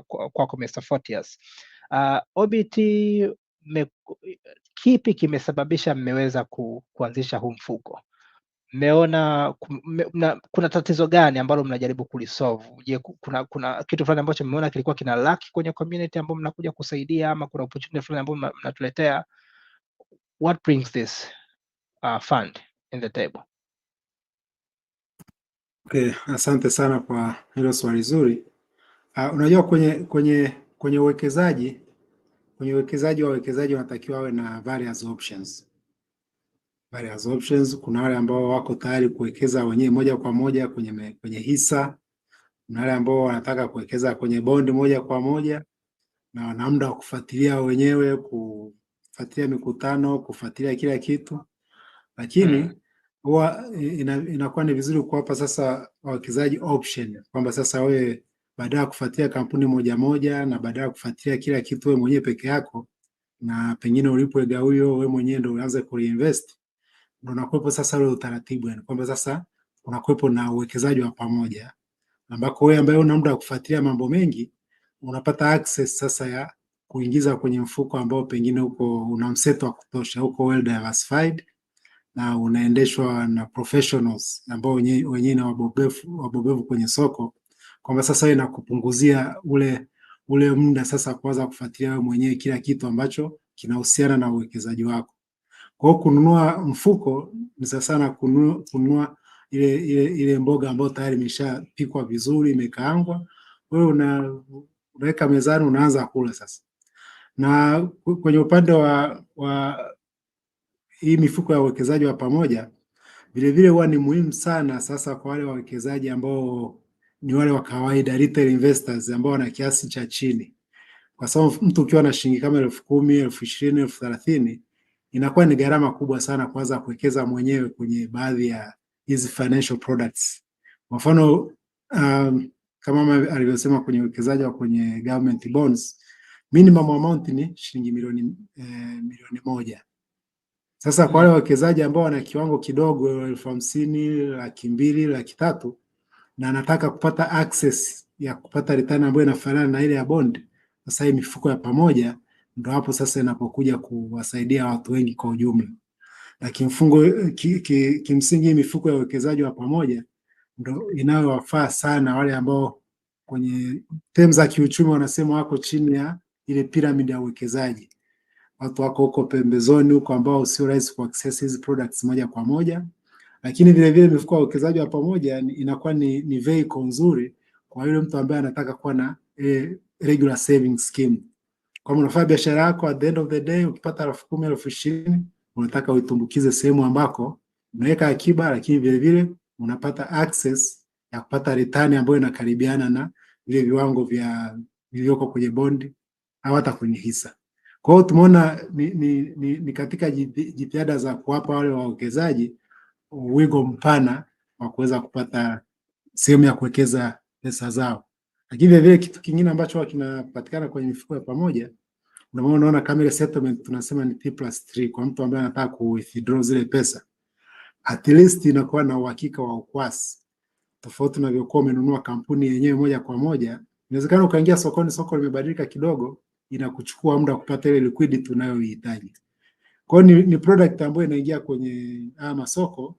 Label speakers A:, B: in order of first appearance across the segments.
A: kwako Mr. Photius. Orbit kipi kimesababisha mmeweza kuanzisha huu mfuko? Mmeona kuna tatizo gani ambalo mnajaribu kulisolve? Je, kuna kitu fulani ambacho mmeona kilikuwa kina lack kwenye community ambayo mnakuja kusaidia, ama kuna opportunity fulani ambayo mnatuletea? What brings this fund in the table?
B: Okay, asante sana kwa hilo swali zuri. Unajua kwenye uwekezaji wawekezaji wanatakiwa wawe na various options. Kuna wale ambao wako tayari kuwekeza wenyewe moja kwa moja kwenye hisa. Kuna wale ambao wanataka kuwekeza kwenye bond moja kwa moja na wana muda wa kufuatilia wenyewe, kufuatilia mikutano, kufuatilia kila kitu. Lakini huwa inakuwa ni vizuri kuwapa sasa wawekezaji option kwamba sasa wewe baada ya kufuatilia kampuni moja moja na baada ya kufuatilia kila kitu wewe mwenyewe peke yako, na pengine ulipwe gawio wewe mwenyewe ndio uanze kuinvest, ndio unakuwepo sasa ule utaratibu, yani kwamba sasa unakuwepo na uwekezaji wa pamoja ambako wewe ambaye una muda wa kufuatilia mambo mengi unapata access sasa ya kuingiza kwenye mfuko ambao pengine una mseto wa kutosha, uko well diversified na unaendeshwa na professionals ambao wenyewe ni wabobevu kwenye soko, kwamba sasa inakupunguzia ule muda sasa kuanza kufuatilia wewe mwenyewe kila kitu ambacho kinahusiana na uwekezaji wako. Kwa hiyo kununua mfuko ni sasa na kununua ile mboga ambayo tayari imeshapikwa vizuri, imekaangwa, wewe unaweka mezani, unaanza kula sasa. Na kwenye upande wa hii mifuko ya uwekezaji wa pamoja, vile huwa ni muhimu sana sasa kwa wale wawekezaji ambao ni wale wa kawaida, retail investors ambao wana kiasi cha chini. Kwa sababu mtu ukiwa na shilingi kama 10,000, 20,000, 30,000 inakuwa ni gharama kubwa sana kuanza kuwekeza mwenyewe kwenye baadhi ya hizi financial products. Kwa mfano kama alivyosema kwenye uwekezaji wa kwenye government bonds, minimum amount ni shilingi milioni 1. Sasa kwa wale wawekezaji ambao wana kiwango kidogo 50,000, 200,000, 300,000 na anataka kupata access ya kupata return ambayo inafanana na ile ya bond, sasa hii mifuko ya pamoja ndio hapo sasa inapokuja kuwasaidia watu wengi kwa ujumla. Na kimsingi mifuko ya uwekezaji wa pamoja ndio inayowafaa sana wale ambao kwenye terms za kiuchumi wanasema wako chini ya ile pyramid ya uwekezaji. Watu wako huko pembezoni huko ambao sio rahisi ku access hizi products moja kwa moja. Lakini vile mifuko ya uwekezaji wa pamoja inakuwa ni vehicle nzuri kwa yule mtu ambaye anataka kuwa na regular saving scheme. Kama unafanya biashara yako, at the end of the day ukipata 10,000, 20,000 unataka uitumbukize sehemu ambako unaweka akiba, lakini vile unapata access ya kupata return ambayo inakaribiana na vile viwango vilivyoko kwenye bond au hata kwenye hisa. Kwa hiyo tumeona ni katika jitihada za kuwapa wale wawekezaji wigo mpana wa kuweza kupata sehemu ya kuwekeza pesa zao. Lakini vile kitu kingine ambacho kinapatikana kwenye mifuko ya pamoja, unaona kama ile settlement tunasema ni T+3 kwa mtu ambaye anataka ku-withdraw zile pesa. At least inakuwa na uhakika wa ukwasi. Tofauti na vile umenunua kampuni yenyewe moja kwa moja, inawezekana ukaingia sokoni, soko limebadilika kidogo, inakuchukua muda kupata ile liquidity unayohitaji. Kwa hiyo ni product ambayo inaingia kwenye masoko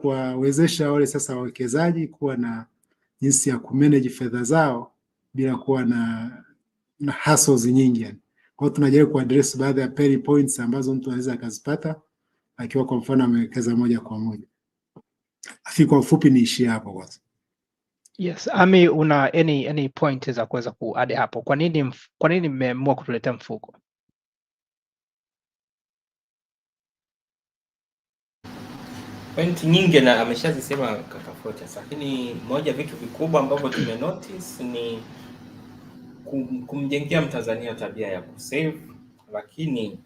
B: kuwawezesha wale sasa wawekezaji kuwa na jinsi ya kumanage fedha zao bila kuwa na hassles nyingi yani. Kwa hiyo tunajaribu kuaddress baadhi ya pain points ambazo mtu anaweza akazipata akiwa kwa mfano amewekeza moja kwa moja. Afi kwa ufupi niishie hapo kwanza.
A: Yes, Ami, una any point za kuweza kuadd hapo? Kwa nini mmeamua kutuletea mfuko?
C: Point nyingi na ameshazisema kaka Photius, lakini moja vitu vikubwa ambavyo tumenotice ni kumjengea Mtanzania tabia ya kusave. Lakini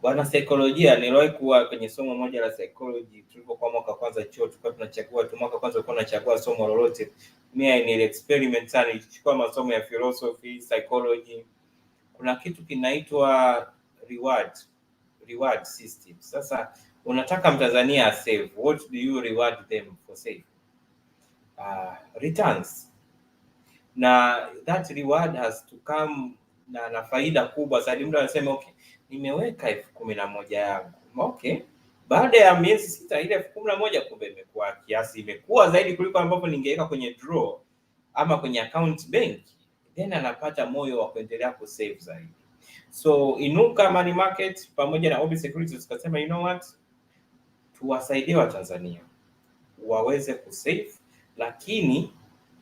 C: bwana saikolojia, niliwahi kuwa kwenye somo moja la psychology tulipokuwa mwaka kwanza chuo, tulikuwa tunachagua mwaka kwanza ulikuwa unachagua somo lolote. Mimi ni experiment sana, nilichukua masomo ya philosophy, psychology. Kuna kitu kinaitwa reward system. Sasa unataka Mtanzania save, what do you reward them for save? Returns. na that reward has to come na faida kubwa zaidi. Mtu anasema okay, nimeweka 11,000 yangu, okay, baada ya miezi 6 ile 11,000 kumbe imekuwa kiasi, imekuwa zaidi kuliko ambapo ningeweka kwenye draw ama kwenye account bank, then anapata moyo wa kuendelea kusave zaidi. So Inuka Money Market pamoja na Orbit Securities tukasema, you know what, tuwasaidie Watanzania waweze kusave. Lakini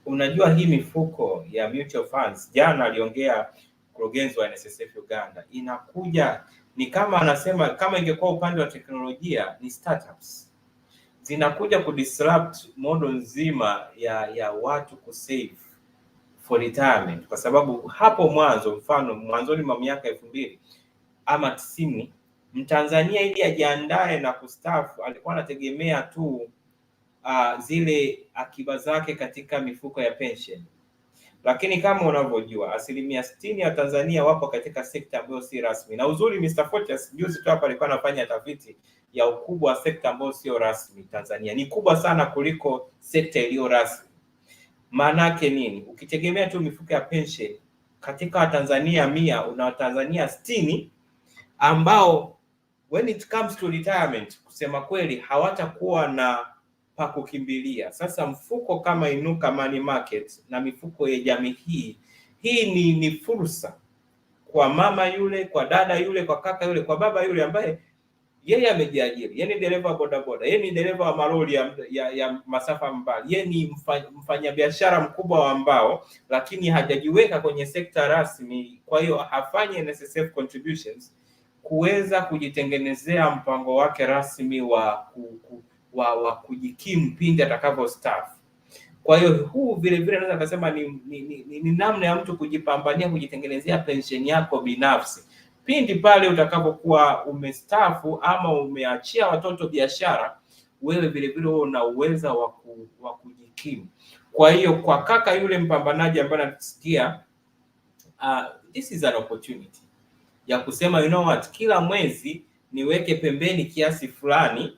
C: unajua hii mifuko ya mutual funds, jana aliongea mkurugenzi wa NSSF Uganda, inakuja ni kama anasema, kama ingekuwa upande wa teknolojia ni startups zinakuja kudisrupt model nzima ya watu kusave for retirement, kwa sababu hapo mwanzo, mfano mwanzoni mwa miaka 2000 ama 90, Mtanzania ili ajiandae na kustaafu alikuwa anategemea tu zile akiba zake katika mifuko ya pension. Lakini kama unavyojua 60% ya Tanzania wapo katika sekta ambayo si rasmi. Na uzuri Mr. Fortius juzi tu hapa alikuwa anafanya tafiti ya ukubwa wa sekta ambayo sio rasmi. Tanzania ni kubwa sana kuliko sekta iliyo rasmi. Maana yake nini? Ukitegemea tu mifuko ya pension katika Tanzania 100, una Tanzania 60 ambao when it comes to retirement kusema kweli hawatakuwa na pa kukimbilia. Sasa mfuko kama Inuka Money Market na mifuko ya jamii hii ni fursa kwa mama yule, kwa dada yule, kwa kaka yule, kwa baba yule ambaye yeye amejiajiri, yeye ni dereva bodaboda, yeye ni dereva wa malori ya masafa mbali, yeye ni mfanyabiashara mkubwa wa mbao, lakini hajajiweka kwenye sekta rasmi, kwa hiyo hafanye NSSF contributions kuweza kujitengenezea mpango wake rasmi wa kujikimu pindi atakavyo staff. Kwa hiyo huu vile vile naweza kusema ni namna ya mtu kujipambania kujitengenezea pension yako binafsi pindi pale utakapokuwa umestaafu ama umeachia watoto biashara, wewe vile vile una uwezo wa kujikimu. Kwa hiyo kwa kaka yule mpambanaji ambaye anasikia, this is an opportunity ya kusema, you know what, kila mwezi niweke pembeni kiasi fulani,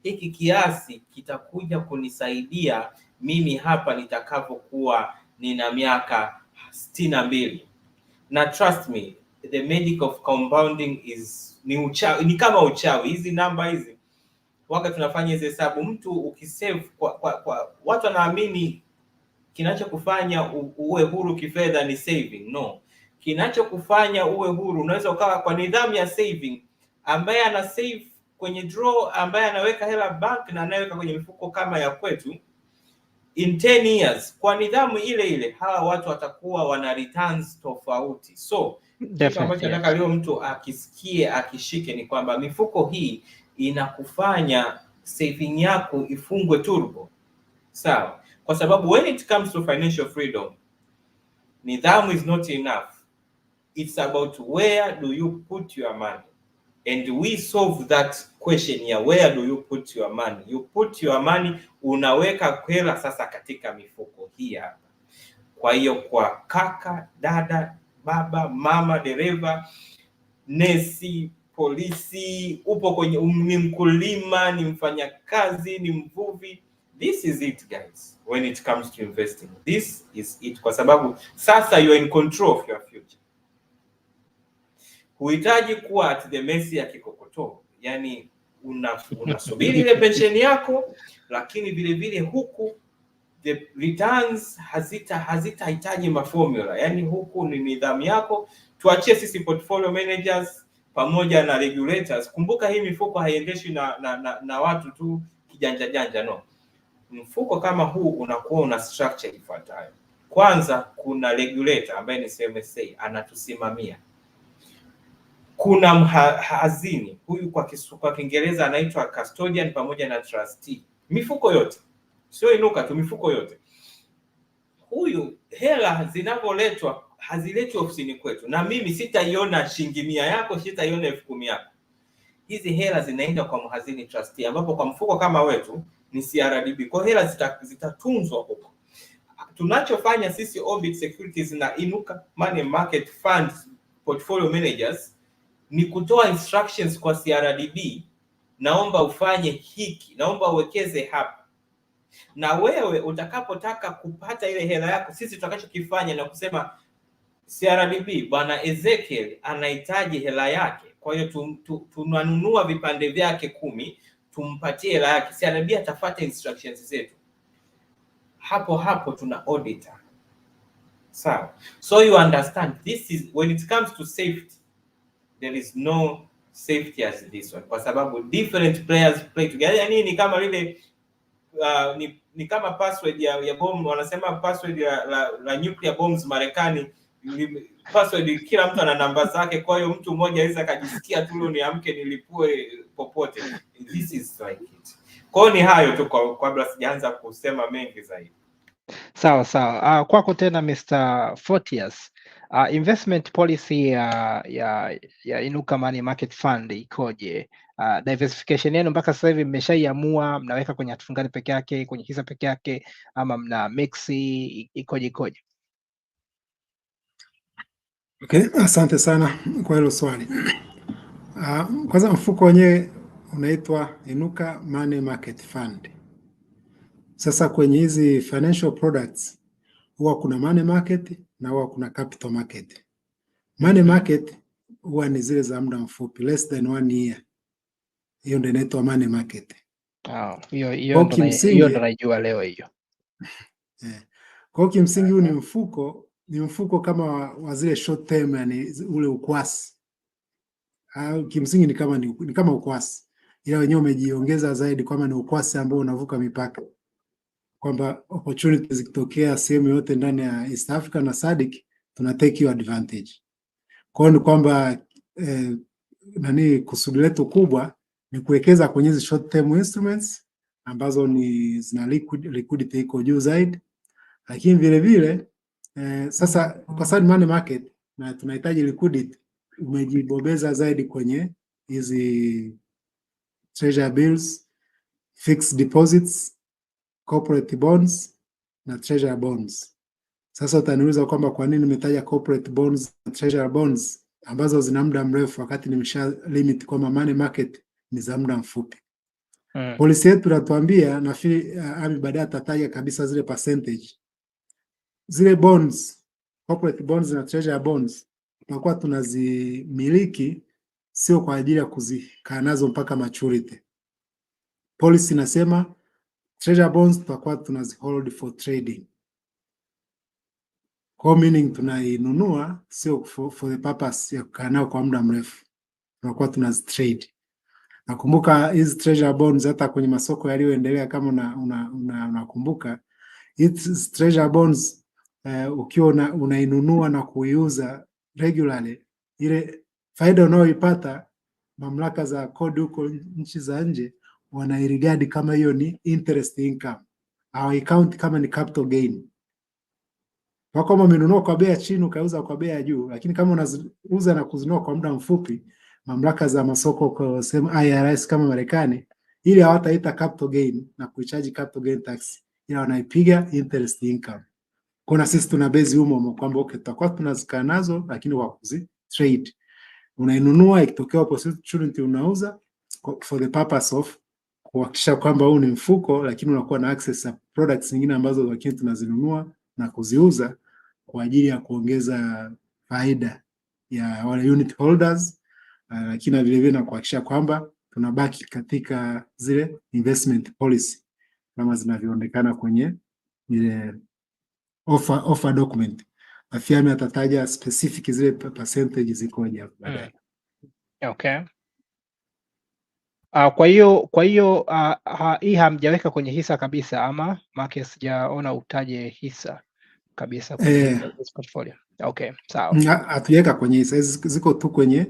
C: hiki kiasi kitakuja kunisaidia mimi hapa nitakapokuwa nina miaka 62. Na trust me, the magic of compounding ni kama uchawi. Hizi namba hizi wakati tunafanya hizo hesabu, mtu ukisave kwa watu wanaamini kinachokufanya uwe huru kifedha ni saving. No, kinachokufanya uwe huru, unaweza ukawa kwa nidhamu ya saving, ambaye ana save kwenye draw, ambaye anaweka hela bank na anaweka kwenye mifuko kama ya kwetu, in 10 years kwa nidhamu ile ile hawa watu watakuwa wana returns tofauti. So kitu ambacho nataka leo mtu akisikie akishike ni kwamba mifuko hii inakufanya saving yako ifungwe turbo, sawa? Kwa sababu when it comes to financial freedom, nidhamu is not enough. It's about where do you put your money, and we solve that question ya where do you put your money. You put your money, unaweka hela sasa katika mifuko hii hapa. Kwa hiyo kwa kaka, dada, baba, mama, dereva, nesi, polisi, upo kwenye ni mkulima, ni mfanyakazi, ni mvuvi, this is it guys. When it comes to investing, this is it, kwa sababu sasa you are in control of your future. Huhitaji kuwa at the mercy ya kikokotoo, yani unasubiri ile pension yako, lakini vile vile huku the returns hazitahitaji maformula, yani huku ni nidhamu yako. Tuachie sisi portfolio managers pamoja na regulators. Kumbuka hii mifuko haiendeshwi na watu tu kijanja janja, no. Mfuko kama huu unakuwa una structure ifuatayo. Kwanza kuna regulator ambaye ni CMSA anatusimamia. Kuna hazini, huyu kwa Kiingereza anaitwa custodian pamoja na trustee. Mifuko yote, sio Inuka tu, mifuko yote. Huyu hela zinapoletwa haziletwi ofisini kwetu, na mimi sitaiona shilingi 100 yako, sitaiona 10,000 yako. Hizi hela zinaenda kwa mhazini trustee, ambapo kwa mfuko kama wetu ni CRDB. Kwa hela zitatunzwa huko. Tunachofanya sisi Orbit Securities na Inuka Money Market Funds portfolio managers ni kutoa instructions kwa CRDB, naomba ufanye hiki, naomba uwekeze hapa. Na wewe utakapotaka kupata ile hela yako, sisi tutakachokifanya na kusema CRDB, bwana Ezekiel anahitaji hela yake, kwa hiyo tunanunua vipande vyake 10 tumpatie hela yake. CRDB atafuata instructions zetu, hapo tuna auditor. Sawa. So you understand, this is when it comes to safety, there is no safety as this one, kwa sababu different players play together. Yani ni kama vile ni kama password ya bomb, wanasema password la nuclear bombs Marekani. Password kila mtu ana namba zake, kwa hiyo mtu mmoja aweza akajisikia tu niamke nilipue popote. This is like it. Kwa hiyo ni hayo tu kabla sijaanza kusema mengi zaidi.
A: Sawa. Kwako tena Mr. Photius. Investment policy ya Inuka Money Market Fund ikoje? Diversification yenu mpaka sasa hivi mmeshaiamua mnaweka kwenye hati fungani peke yake, kwenye hisa peke yake, ama mna mixi, ikoje?
B: Okay, asante sana kwa hilo swali. Kwanza mfuko wenyewe unaitwa Inuka Money Market Fund. Sasa kwenye hizi financial products huwa kuna money market na huwa kuna capital market. Money market huwa ni zile za muda mfupi, less than 1 year. Hiyo ndio inaitwa money market.
A: Hiyo ndio naijua leo hiyo.
B: Kwa hiyo kimsingi huu ni mfuko kama wa zile short term, yani ule ukwasi. Kimsingi ni kama ukwasi, ila wenyewe umejiongeza zaidi kwamba ni ukwasi ambao unavuka mipaka, kwamba opportunities zikitokea sehemu yote ndani ya East Africa na SADC tuna take your advantage. Kwa hiyo ni kwamba kusudi letu kubwa ni kuwekeza kwenye hizo short term instruments ambazo zina liquidity iko juu zaidi, lakini vile vile sasa kwa sababu money market na tunahitaji liquidity, umejibobeza zaidi kwenye hizi treasury bills, fixed deposits, corporate bonds na treasury bonds. Sasa utaniuliza kwamba kwa nini nimetaja corporate bonds na treasury bonds ambazo zina muda mrefu wakati nimesha limit kwamba money market ni za muda mfupi. Policy yetu inatuambia, nafikiri Ami baadaye atataja kabisa zile percentage. Zile bonds, corporate bonds na treasury bonds, tunakuwa tunazimiliki sio kwa ajili ya kuzikaa nazo mpaka maturity. Policy inasema treasury bonds tutakuwa tunazihold for trading. Kwa meaning tunainunua sio for the purpose ya kukaa nayo kwa muda mrefu. Tunakuwa tunazitrade. Nakumbuka hizi treasury bonds hata kwenye masoko yaliyoendelea, kama unakumbuka hizi treasury bonds ukiwa unainunua na kuiuza regularly, ile faida unayoipata mamlaka za kodi huko nchi za nje wanairigadi kama hiyo ni interest income au account kama ni capital gain. Kwa kama umenunua kwa bei ya chini ukauza kwa bei ya juu, lakini kama unauza na kuzinunua kwa muda mfupi, mamlaka za masoko kwa sema IRS kama Marekani, ili hawataita capital gain na kuicharge capital gain tax, ila wanaipiga interest income. Kuna sisi tuna base humo kwamba okay, tutakuwa tunazikaa nazo lakini kwa kuzi trade. Unainunua, ikitokea opportunity unauza for the purpose of kuhakikisha kwamba huu ni mfuko, lakini unakuwa na access to products nyingine ambazo lakini tunazinunua na kuziuza kwa ajili ya kuongeza faida ya wale unit holders, lakini vile vile na kuhakikisha kwamba tunabaki katika zile investment policy kama zinavyoonekana kwenye ile offer document. Afiami atataja specific zile percentage zikoje hapo baadaye.
A: Okay. Kwa hiyo hii hamjaweka kwenye hisa kabisa, ama Mark sijaona utaje hisa kabisa kwenye portfolio. Okay, sawa.
B: Hatujaweka kwenye hisa, ziko tu kwenye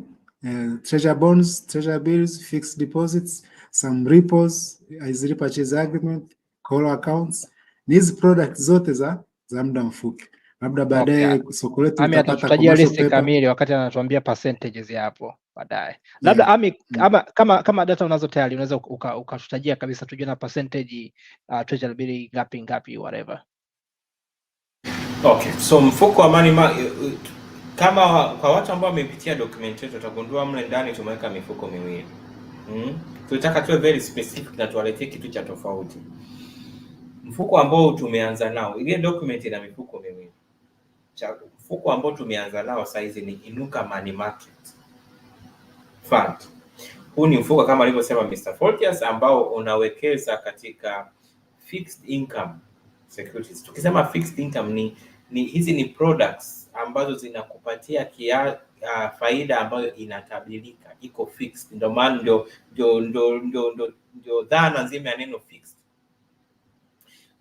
B: treasury bonds, treasury bills, fixed deposits, some repos, as repurchase agreement, call accounts. Hizi products zote za muda mfupi. Labda baadaye soko letu
A: tutapata list kamili wakati anatuambia percentages hapo baadaye. Labda ama kama data unazo tayari unaweza ukatutajia kabisa tujue na percentage treasury bill ngapi whatever.
C: Okay, so mfuko wa money kama kwa watu ambao wamepitia document yetu utagundua mle ndani tumeweka mifuko miwili. Tulitaka tuwe very specific na tuwaletee kitu cha tofauti. Mfuko ambao tumeanza nao, ile document ina mifuko miwili. Mfuko ambao tumeanza nao saizi ni Inuka Money Market Fund. Huu ni mfuko kama alivyosema Mr. Fortius ambao unawekeza katika fixed income securities. Tukisema fixed income hizi ni products ambazo zinakupatia faida ambayo inatabilika, iko fixed. Ndio maana ndio dhana nzima ya neno fixed.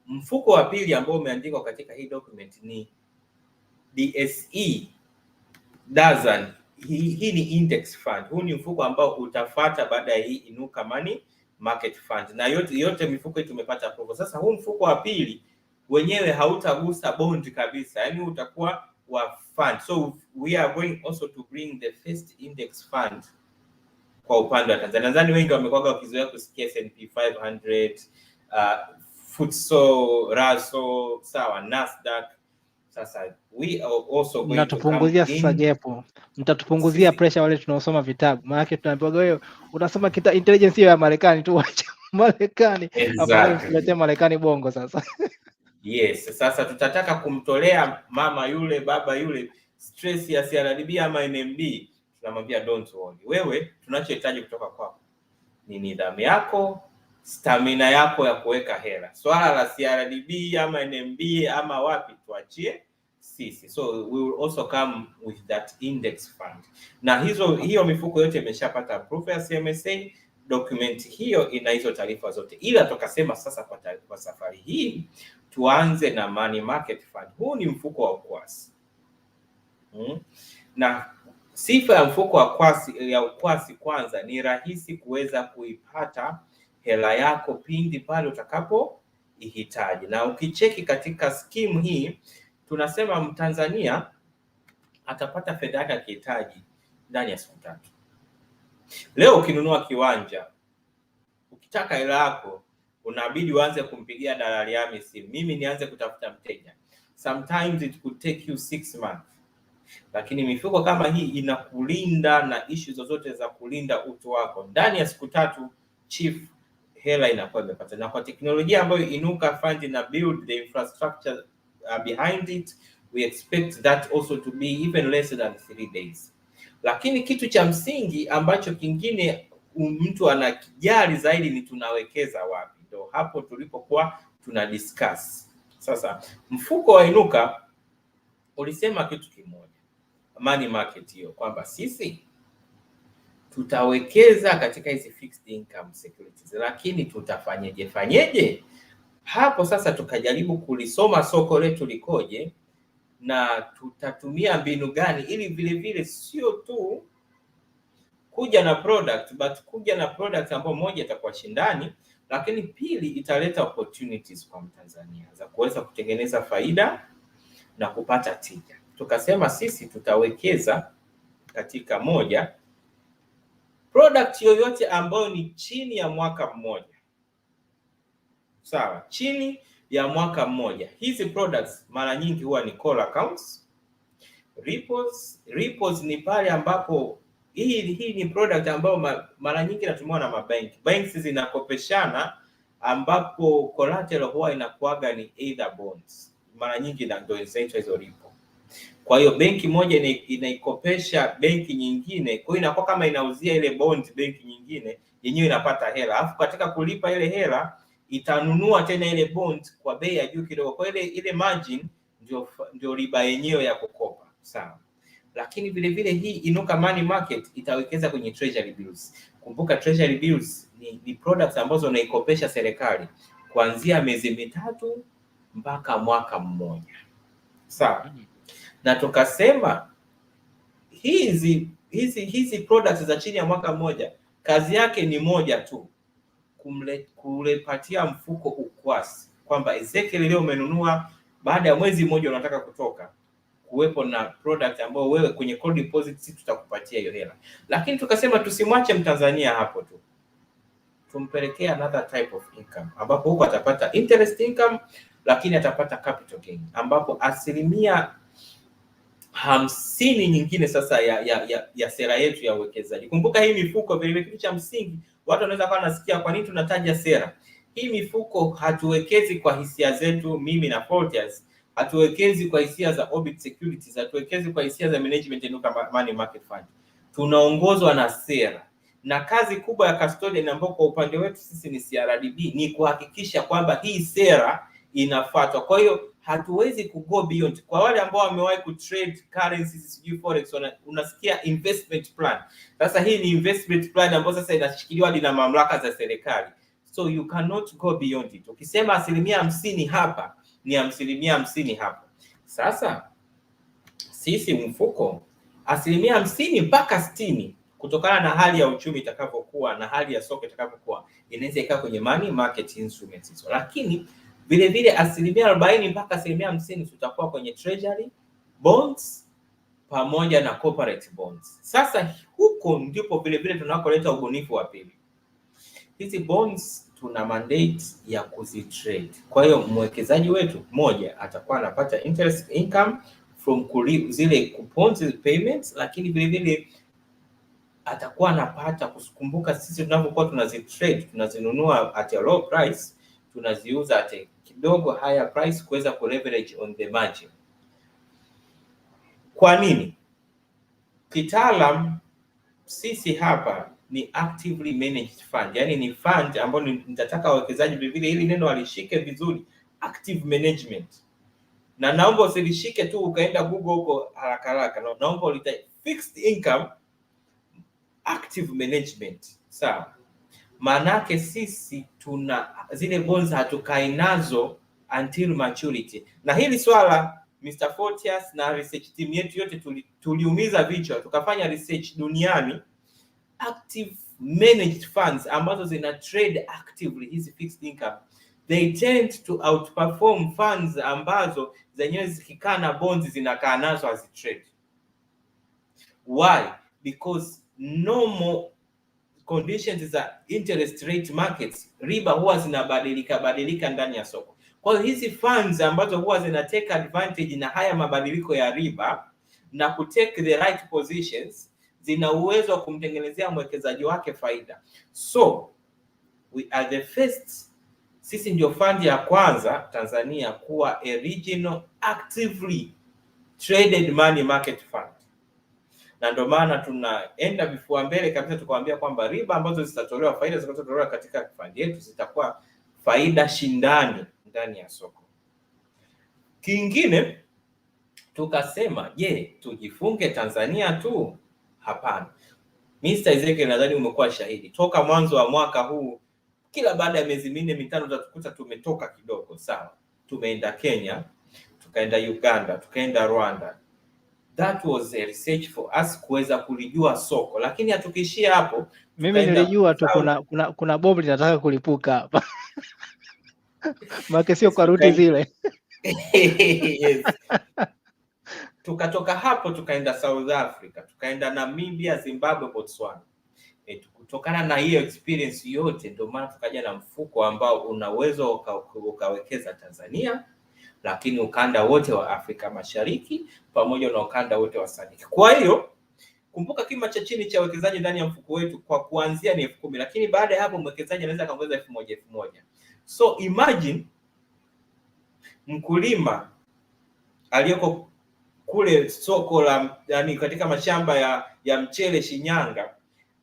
C: Mfuko wa pili ambao umeandikwa katika hii document ni DSE Dozen. Hii ni index fund. Huu ni mfuko ambao utafuata baada ya hii Inuka Money Market Fund, na yote mifuko hii tumepata approval. Sasa huu mfuko wa pili wenyewe hautagusa bond kabisa, yani utakuwa wa fund. So we are going also to bring the first index fund kwa upande wa Tanzania. Nadhani wengi wamekuwa wakizoea kusikia S&P 500, FTSE, Russell, sawa, Nasdaq. Sasa we are also going
A: mtatupunguzia sasa jepo, mtatupunguzia pressure wale tunaosoma vitabu, maana yake tunaambiwa wewe unasoma intelligence ya Marekani tu, acha Marekani hapo tuletea Marekani bongo sasa.
C: Yes, sasa tutataka kumtolea mama yule baba yule stress ya CRDB ama NMB. Tunamwambia don't worry, wewe tunachohitaji kutoka kwako ni nidhamu yako, stamina yako ya kuweka hela. Swala la CRDB ama NMB ama wapi tuachie sisi. So we will also come with that index fund. Na hiyo mifuko yote imeshapata approval ya CMSA. Document hiyo ina hizo taarifa zote, ila tukasema sasa kwa safari hii tuanze na money market fund. Huu ni mfuko wa ukwasi. Na sifa ya mfuko wa ukwasi kwanza ni rahisi kuweza kuipata hela yako pindi pale utakapo ihitaji. Na ukicheki katika skimu hii tunasema Mtanzania atapata fedha yake akihitaji ndani ya siku 3. Leo ukinunua kiwanja, ukitaka hela yako unabidi uanze kumpigia dalali yami simu, mimi nianze kutafuta mteja. Sometimes it could take you 6 months. Lakini mifuko kama hii inakulinda na issue zozote za kulinda utu wako. Ndani ya siku 3 chief, hela inakuwa imepata. Na kwa teknolojia ambayo Inuka Fund na build the infrastructure behind it, we expect that also to be even less than 3 days. Lakini kitu cha msingi ambacho kingine mtu anakijali zaidi ni tunawekeza wapi. Ndio hapo tulipokuwa tuna discuss. Sasa mfuko wa Inuka ulisema kitu kimoja, money market hiyo, kwamba sisi tutawekeza katika hizi fixed income securities, lakini tutafanyeje? Hapo sasa tukajaribu kulisoma soko letu likoje na tutatumia mbinu gani, ili vile vile sio tu kuja na product, but kuja na product ambayo moja itakuwa shindani, lakini pili italeta opportunities kwa Mtanzania za kuweza kutengeneza faida na kupata tija. Tukasema sisi tutawekeza katika moja, product yoyote ambayo ni chini ya mwaka mmoja. Sawa, chini ya mwaka mmoja. Hizi products mara nyingi huwa ni call accounts, repos. Repos ni pale ambapo hii ni product ambayo mara nyingi inatumiwa na mabenki. Banks zinakopeshana ambapo collateral huwa inakuaga ni either bonds. Mara nyingi ndio inaitwa hizo repo. Kwa hiyo benki moja inaikopesha benki nyingine, kwa hiyo inakuwa kama inauzia ile bond benki nyingine, yenyewe inapata hela. Alafu katika kulipa ile hela itanunua tena ile bond kwa bei ya juu kidogo. Kwa ile margin ndio riba yenyewe ya kukopa. Sawa. Lakini vile vile hii Inuka Money Market itawekeza kwenye treasury bills. Kumbuka treasury bills ni products ambazo unaikopesha serikali kuanzia miezi 3 mpaka mwaka mmoja. Sawa. Na tukasema hizi products za chini ya mwaka mmoja kazi yake ni moja tu, kulepatia mfuko ukwasi, kwamba Ezekiel leo umenunua, baada ya mwezi mmoja unataka kutoka, kuwepo na product ambayo wewe kwenye call deposit sisi tutakupatia hiyo hela. Lakini tukasema tusimwache Mtanzania hapo tu, tumpelekea another type of income, ambapo huko atapata interest income, lakini atapata capital gain, ambapo 50% nyingine sasa ya sera yetu ya uwekezaji. Kumbuka hii mifuko vile kitu cha msingi, watu wanaweza kuwa nasikia kwa nini tunataja sera. hii mifuko hatuwekezi kwa hisia zetu, mimi na Fortius, hatuwekezi kwa hisia za Orbit Securities, hatuwekezi kwa hisia za Management Inuka Money Market Fund. Tunaongozwa na sera, na kazi kubwa ya custodian ambayo kwa upande wetu sisi ni CRDB ni kuhakikisha kwamba hii sera inafuatwa. Kwa hiyo hatuwezi kugo beyond. Kwa wale ambao wamewahi kutrade currencies, sijui forex, unasikia investment plan. Sasa hii ni investment plan ambayo sasa inashikiliwa na mamlaka za serikali, so you cannot go beyond it. Ukisema 50% hapa ni 50% hapa. Sasa sisi mfuko 50% mpaka 60 kutokana na hali ya uchumi itakavyokuwa na hali ya soko itakavyokuwa, inaweza ikaa kwenye money market instruments hizo, lakini vile vile 40% mpaka 50% tutakuwa kwenye treasury bonds pamoja na corporate bonds. Sasa huko ndipo vile vile tunakoleta ubunifu wa pili. Hizi bonds tuna mandate ya kuzitrade. Kwa hiyo mwekezaji wetu mmoja atakuwa anapata interest income from zile coupons payments, lakini vile vile atakuwa anapata, kukumbuka sisi tunapokuwa tunazitrade tunazinunua at a low price, tunaziuza at a kidogo higher price kuweza ku leverage on the margin. Kwa nini? Kitaalam sisi hapa ni actively managed fund, yani ni fund ambayo nitataka wawekezaji vile vile hili neno walishike vizuri, active management. Na naomba usilishike tu ukaenda Google huko haraka haraka, naomba ulita fixed income active management. Sawa, maanake sisi tuna zile bonds hatukai nazo until maturity. Na hili swala Mr. Fortius na research team yetu yote tuliumiza vichwa, tukafanya research duniani. Active managed funds ambazo zina trade actively hizi fixed income, they tend to outperform funds ambazo zenyewe zikikaa na bonds zinakaa nazo as trade. Why? Because normal conditions za interest rate markets, riba huwa zinabadilika ndani ya soko. Kwa hiyo hizi funds ambazo huwa zina take advantage na haya mabadiliko ya riba na ku take the right positions, zina uwezo wa kumtengenezea mwekezaji wake faida. So we are the first, sisi ndio fund ya kwanza Tanzania kuwa a regional actively traded money market fund. Na ndio maana tunaenda vifua mbele kabisa tukawaambia kwamba riba ambazo zitatolewa, faida zitatolewa katika fund yetu zitakuwa faida shindani ndani ya soko. Kingine tukasema, je, tujifunge Tanzania tu? Hapana. Mr. Ezekiel nadhani umekuwa shahidi. Toka mwanzo wa mwaka huu kila baada ya miezi 4-5 tutakuta tumetoka kidogo, sawa. Tumeenda Kenya, tukaenda Uganda, tukaenda Rwanda. That was a research for us kuweza kulijua soko, lakini hatukishia hapo.
A: Mimi nilijua tu kuna bomba linataka kulipuka hapa. Maana sio kwa ruti zile.
C: Yes. Tukatoka hapo tukaenda South Africa, tukaenda Namibia, Zimbabwe, Botswana. Kutokana na hiyo experience yote ndio maana tukaja na mfuko ambao una uwezo ukawekeza Tanzania, lakini ukanda wote wa Afrika Mashariki pamoja na ukanda wote wa SADC. Kwa hiyo kumbuka kima cha chini cha uwekezaji ndani ya mfuko wetu kwa kuanzia ni 10,000, lakini baada ya hapo mwekezaji anaweza kaongeza 1,000. So imagine mkulima aliyeko kule soko la yani katika mashamba ya mchele Shinyanga,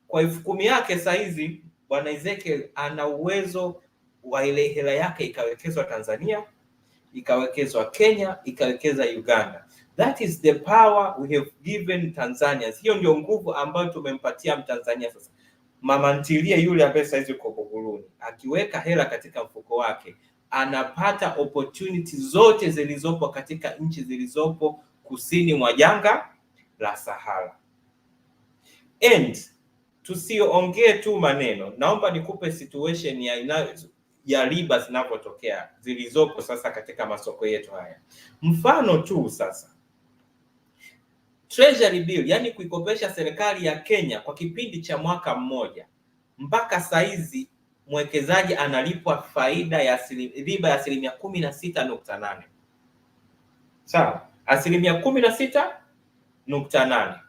C: kwa 10,000 yake saa hizi bwana Ezekiel ana uwezo wa ile hela yake ikawekezwa Tanzania, ikawekezwa Kenya, ikawekeza Uganda. That is the power we have given Tanzanians. Hiyo ndio nguvu ambayo tumempatia Mtanzania sasa. Mama ntilie yule ambaye saizi uko Buguruni, akiweka hela katika mfuko wake, anapata opportunity zote zilizopo katika nchi zilizopo kusini mwa jangwa la Sahara. And tusiongee tu maneno. Naomba nikupe situation ya riba zinapotokea zilizopo sasa katika masoko yetu haya. Mfano tu sasa, Treasury bill, yani kuikopesha serikali ya Kenya kwa kipindi cha mwaka mmoja, mpaka saizi mwekezaji analipwa faida ya riba ya 16.8. Sawa, 16.8.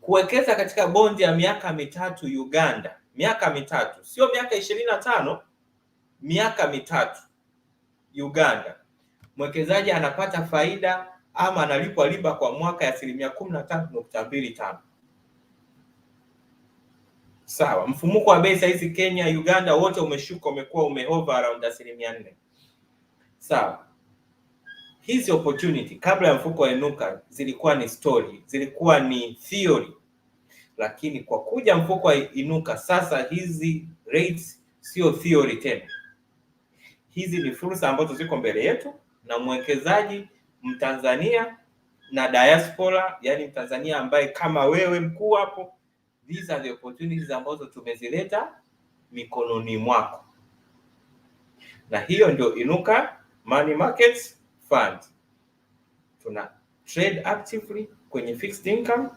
C: Kuwekeza katika bondi ya miaka 3 Uganda, miaka 3, sio miaka 25, miaka mitatu Uganda, mwekezaji anapata faida ama analipwa riba kwa mwaka ya 13.25. Sawa, mfumuko wa bei saizi Kenya, Uganda wote umeshuka, umekuwa umehover around 4%. Sawa, hizi opportunity kabla ya mfuko wa inuka zilikuwa ni story, zilikuwa ni theory, lakini kwa kuja mfuko wa inuka sasa hizi rates sio theory tena. Hizi ni fursa ambazo ziko mbele yetu, na mwekezaji Mtanzania na diaspora, yani Mtanzania ambaye kama wewe mkuu hapo, these are the opportunities ambazo tumezileta mikononi mwako. Na hiyo ndio Inuka Money Market Fund. Tuna trade actively kwenye fixed income,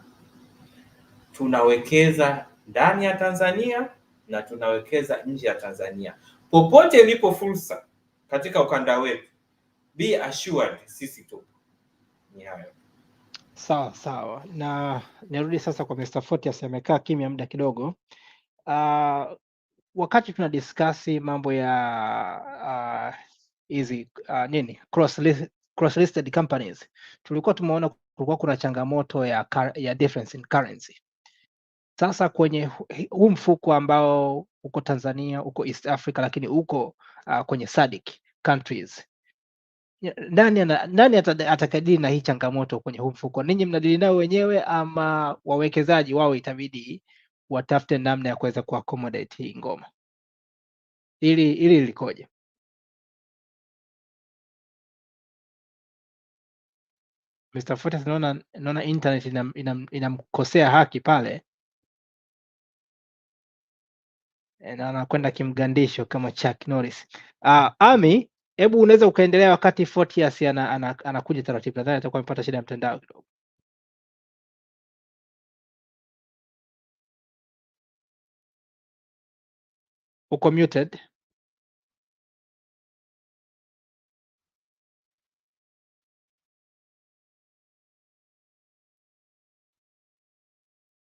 C: tunawekeza ndani ya Tanzania na tunawekeza nje ya Tanzania. Popote ilipo fursa katika ukanda wetu, be assured sisi tu. Ni hayo.
A: Sawa sawa, na nirudi sasa kwa Mr. Photius, amekaa kimya muda kidogo. Wakati tuna discuss mambo ya hizi nini cross listed companies, tulikuwa tumeona kulikuwa kuna changamoto ya difference in currency. Sasa kwenye huu mfuko ambao uko Tanzania, uko East Africa, lakini uko kwenye SADC countries, nani atakadili na hii changamoto kwenye huu mfuko? Ninyi mnadili nao wenyewe ama wawekezaji wao itabidi watafute namna ya kuweza kuaccommodate hii ngoma? Ili likoje? Mr. Photius, naona internet inamkosea haki pale, na anakwenda kimgandisho kama Chuck Norris. Ami, hebu unaweza ukaendelea wakati Photius anakuja taratibu. Nadhani atakuwa amepata shida ya mtandao kidogo. Uko muted.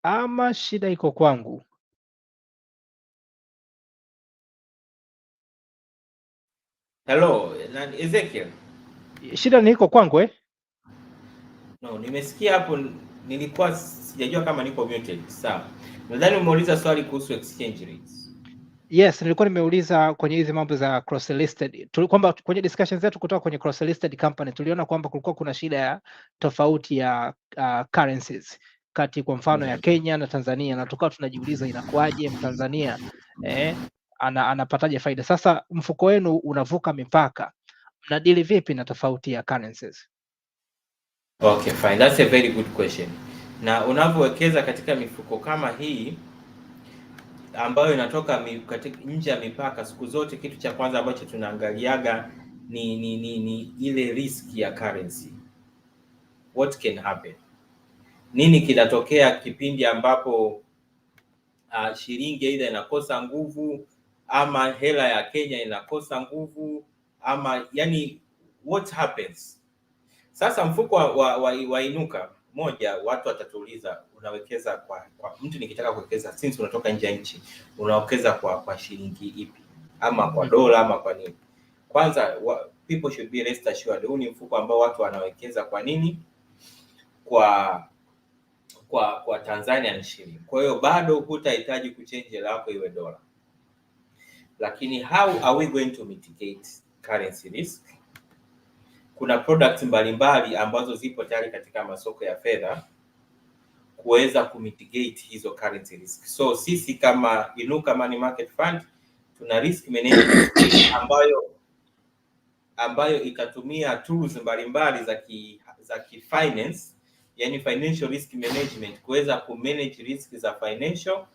A: Ama shida iko kwangu?
C: Hello, Ezekiel.
A: Shida ni iko kwangu
C: No, nimesikia hapo, nilikuwa sijajua kama niko muted. Sawa. Nadhani umeuliza swali kuhusu exchange rates.
A: Yes, nilikuwa nimeuliza kwenye hizi mambo za cross listed. Kwamba kwenye discussions zetu kutoka kwenye cross listed company tuliona kwamba kulikuwa kuna shida ya tofauti ya currencies kati kwa mfano ya Kenya na Tanzania, na tukawa tunajiuliza inakuaje Mtanzania anapataje faida. Sasa mfuko wenu unavuka mipaka, mnadili vipi na tofauti ya currencies?
C: Okay, fine. That's a very good question. Na unavyowekeza katika mifuko kama hii ambayo inatoka katika nje ya mipaka, siku zote kitu cha kwanza ambacho tunaangaliaga ni ile risk ya currency. What can happen? Nini kinatokea kipindi ambapo shilingi aidha inakosa nguvu ama hela ya Kenya inakosa nguvu, ama yani what happens? Sasa mfuko wa Inuka, moja, watu watatuuliza unawekeza kwa mtu nikitaka kuwekeza, since unatoka nje ya nchi, unawekeza kwa shilingi ipi, ama kwa dola ama kwa nini? Kwanza people should be rest assured, huu ni mfuko ambao watu wanawekeza kwa nini? Kwa Tanzanian shilling. Kwa hiyo bado hutahitaji kuchange hela yako iwe dola. Lakini how are we going to mitigate currency risk? Kuna products mbalimbali ambazo zipo tayari katika masoko ya fedha kuweza kumitigate hizo currency risk. So sisi kama Inuka Money Market Fund tuna risk management ambayo ikatumia tools mbalimbali za finance, yani financial risk management, kuweza kumanage risk za financial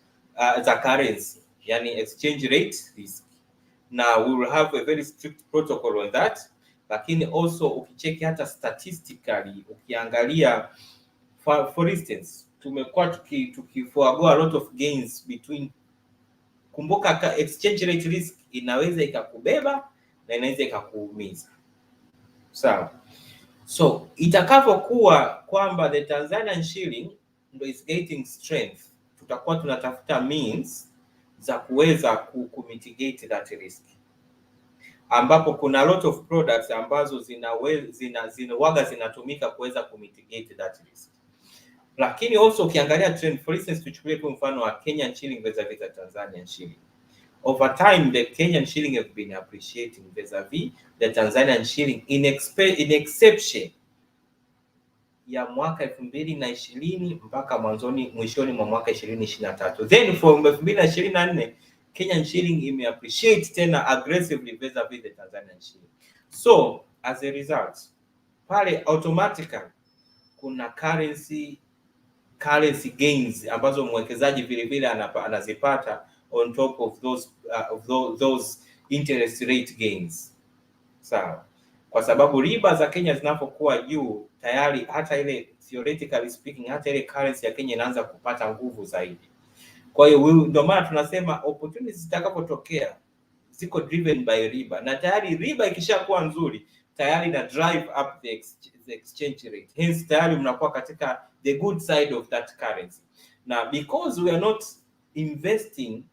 C: za currency, yani exchange rate risk. Now we will have a very strict protocol on that. Lakini also ukicheki hata statistically, ukiangalia for instance, tumekuwa tukiforgo a lot of gains between, kumbuka exchange rate risk inaweza ikakubeba na inaweza ikakuumiza. Sawa. So itakavyokuwa kwamba the Tanzanian shilling ndio is getting strength, tutakuwa tunatafuta means za kuweza kumitigate that risk. ambapo kuna a lot of products ambazo zinatumika kuweza kumitigate that risk. Lakini also ukiangalia trend, for instance tuchukulie tu mfano wa Kenyan shilling vis-a-vis the Tanzanian shilling. Over time the Kenyan shilling have been appreciating vis-a-vis the Tanzanian shilling in exception ya mwaka 2020 mpaka mwishoni mwa mwaka 2023. Then from 2024 Kenyan shilling imeappreciate tena aggressively vis-a-vis the Tanzanian shilling. So as a result pale automatically kuna currency gains ambazo mwekezaji vile vile anazipata on top of those interest rate gains. Sawa. Kwa sababu riba za Kenya zinapokuwa juu tayari hata ile theoretically speaking hata ile currency ya Kenya inaanza kupata nguvu zaidi. Kwa hiyo ndio maana tunasema opportunities zitakapotokea ziko driven by riba, na tayari riba ikishakuwa nzuri tayari na drive up the exchange rate. Hence tayari mnakuwa katika the good side of that currency. Na because we are not investing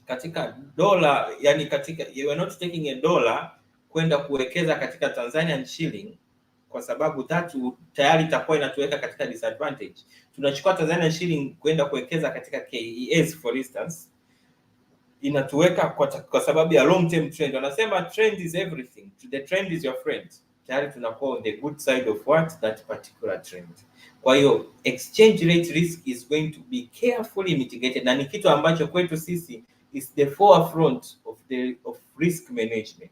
C: katika dola, yani we are not taking a dollar kwenda kuwekeza katika Tanzanian shilling, kwa sababu tayari itakuwa inatuweka katika disadvantage. Tunachukua Tanzanian shilling kwenda kuwekeza katika KES for instance, inatuweka kwa sababu ya long term trend. Wanasema trend is everything, the trend is your friend. Tayari tunakuwa on the good side of that particular trend. Kwa hiyo exchange rate risk is going to be carefully mitigated, na ni kitu ambacho kwetu sisi is the forefront of risk management.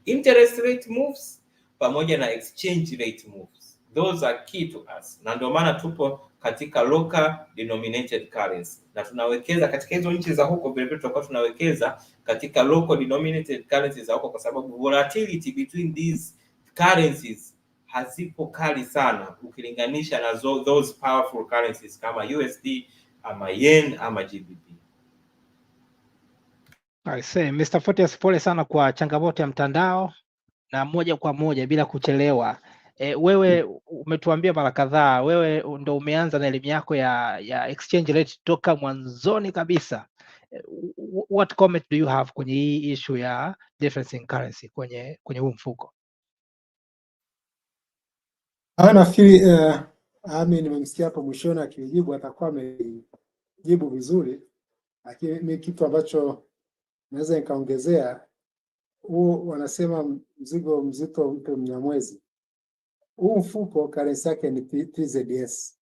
C: Interest rate moves pamoja na exchange rate moves, those are key to us, na ndio maana tupo katika local denominated currency na tunawekeza katika hizo nchi za huko. Vile vile tutakuwa tunawekeza katika local denominated currencies za huko, kwa sababu volatility between these currencies hazipo kali sana ukilinganisha na those powerful currencies kama USD ama yen ama GBP.
A: I say, Mr. Photius, pole sana kwa changamoto ya mtandao, na moja kwa moja bila kuchelewa. Wewe umetuambia mara kadhaa wewe ndo umeanza na elimu yako ya exchange rate toka mwanzoni kabisa. What comment do you have kwenye hii issue ya difference in currency kwenye huu mfuko?
B: Nafikiri nimemsikia hapo mwishoni akijibu, atakuwa amejibu vizuri, lakini ni kitu ambacho naweza nikaongezea. Huu wanasema mzigo mzito mpe Mnyamwezi. Huu mfuko currency yake ni TZS.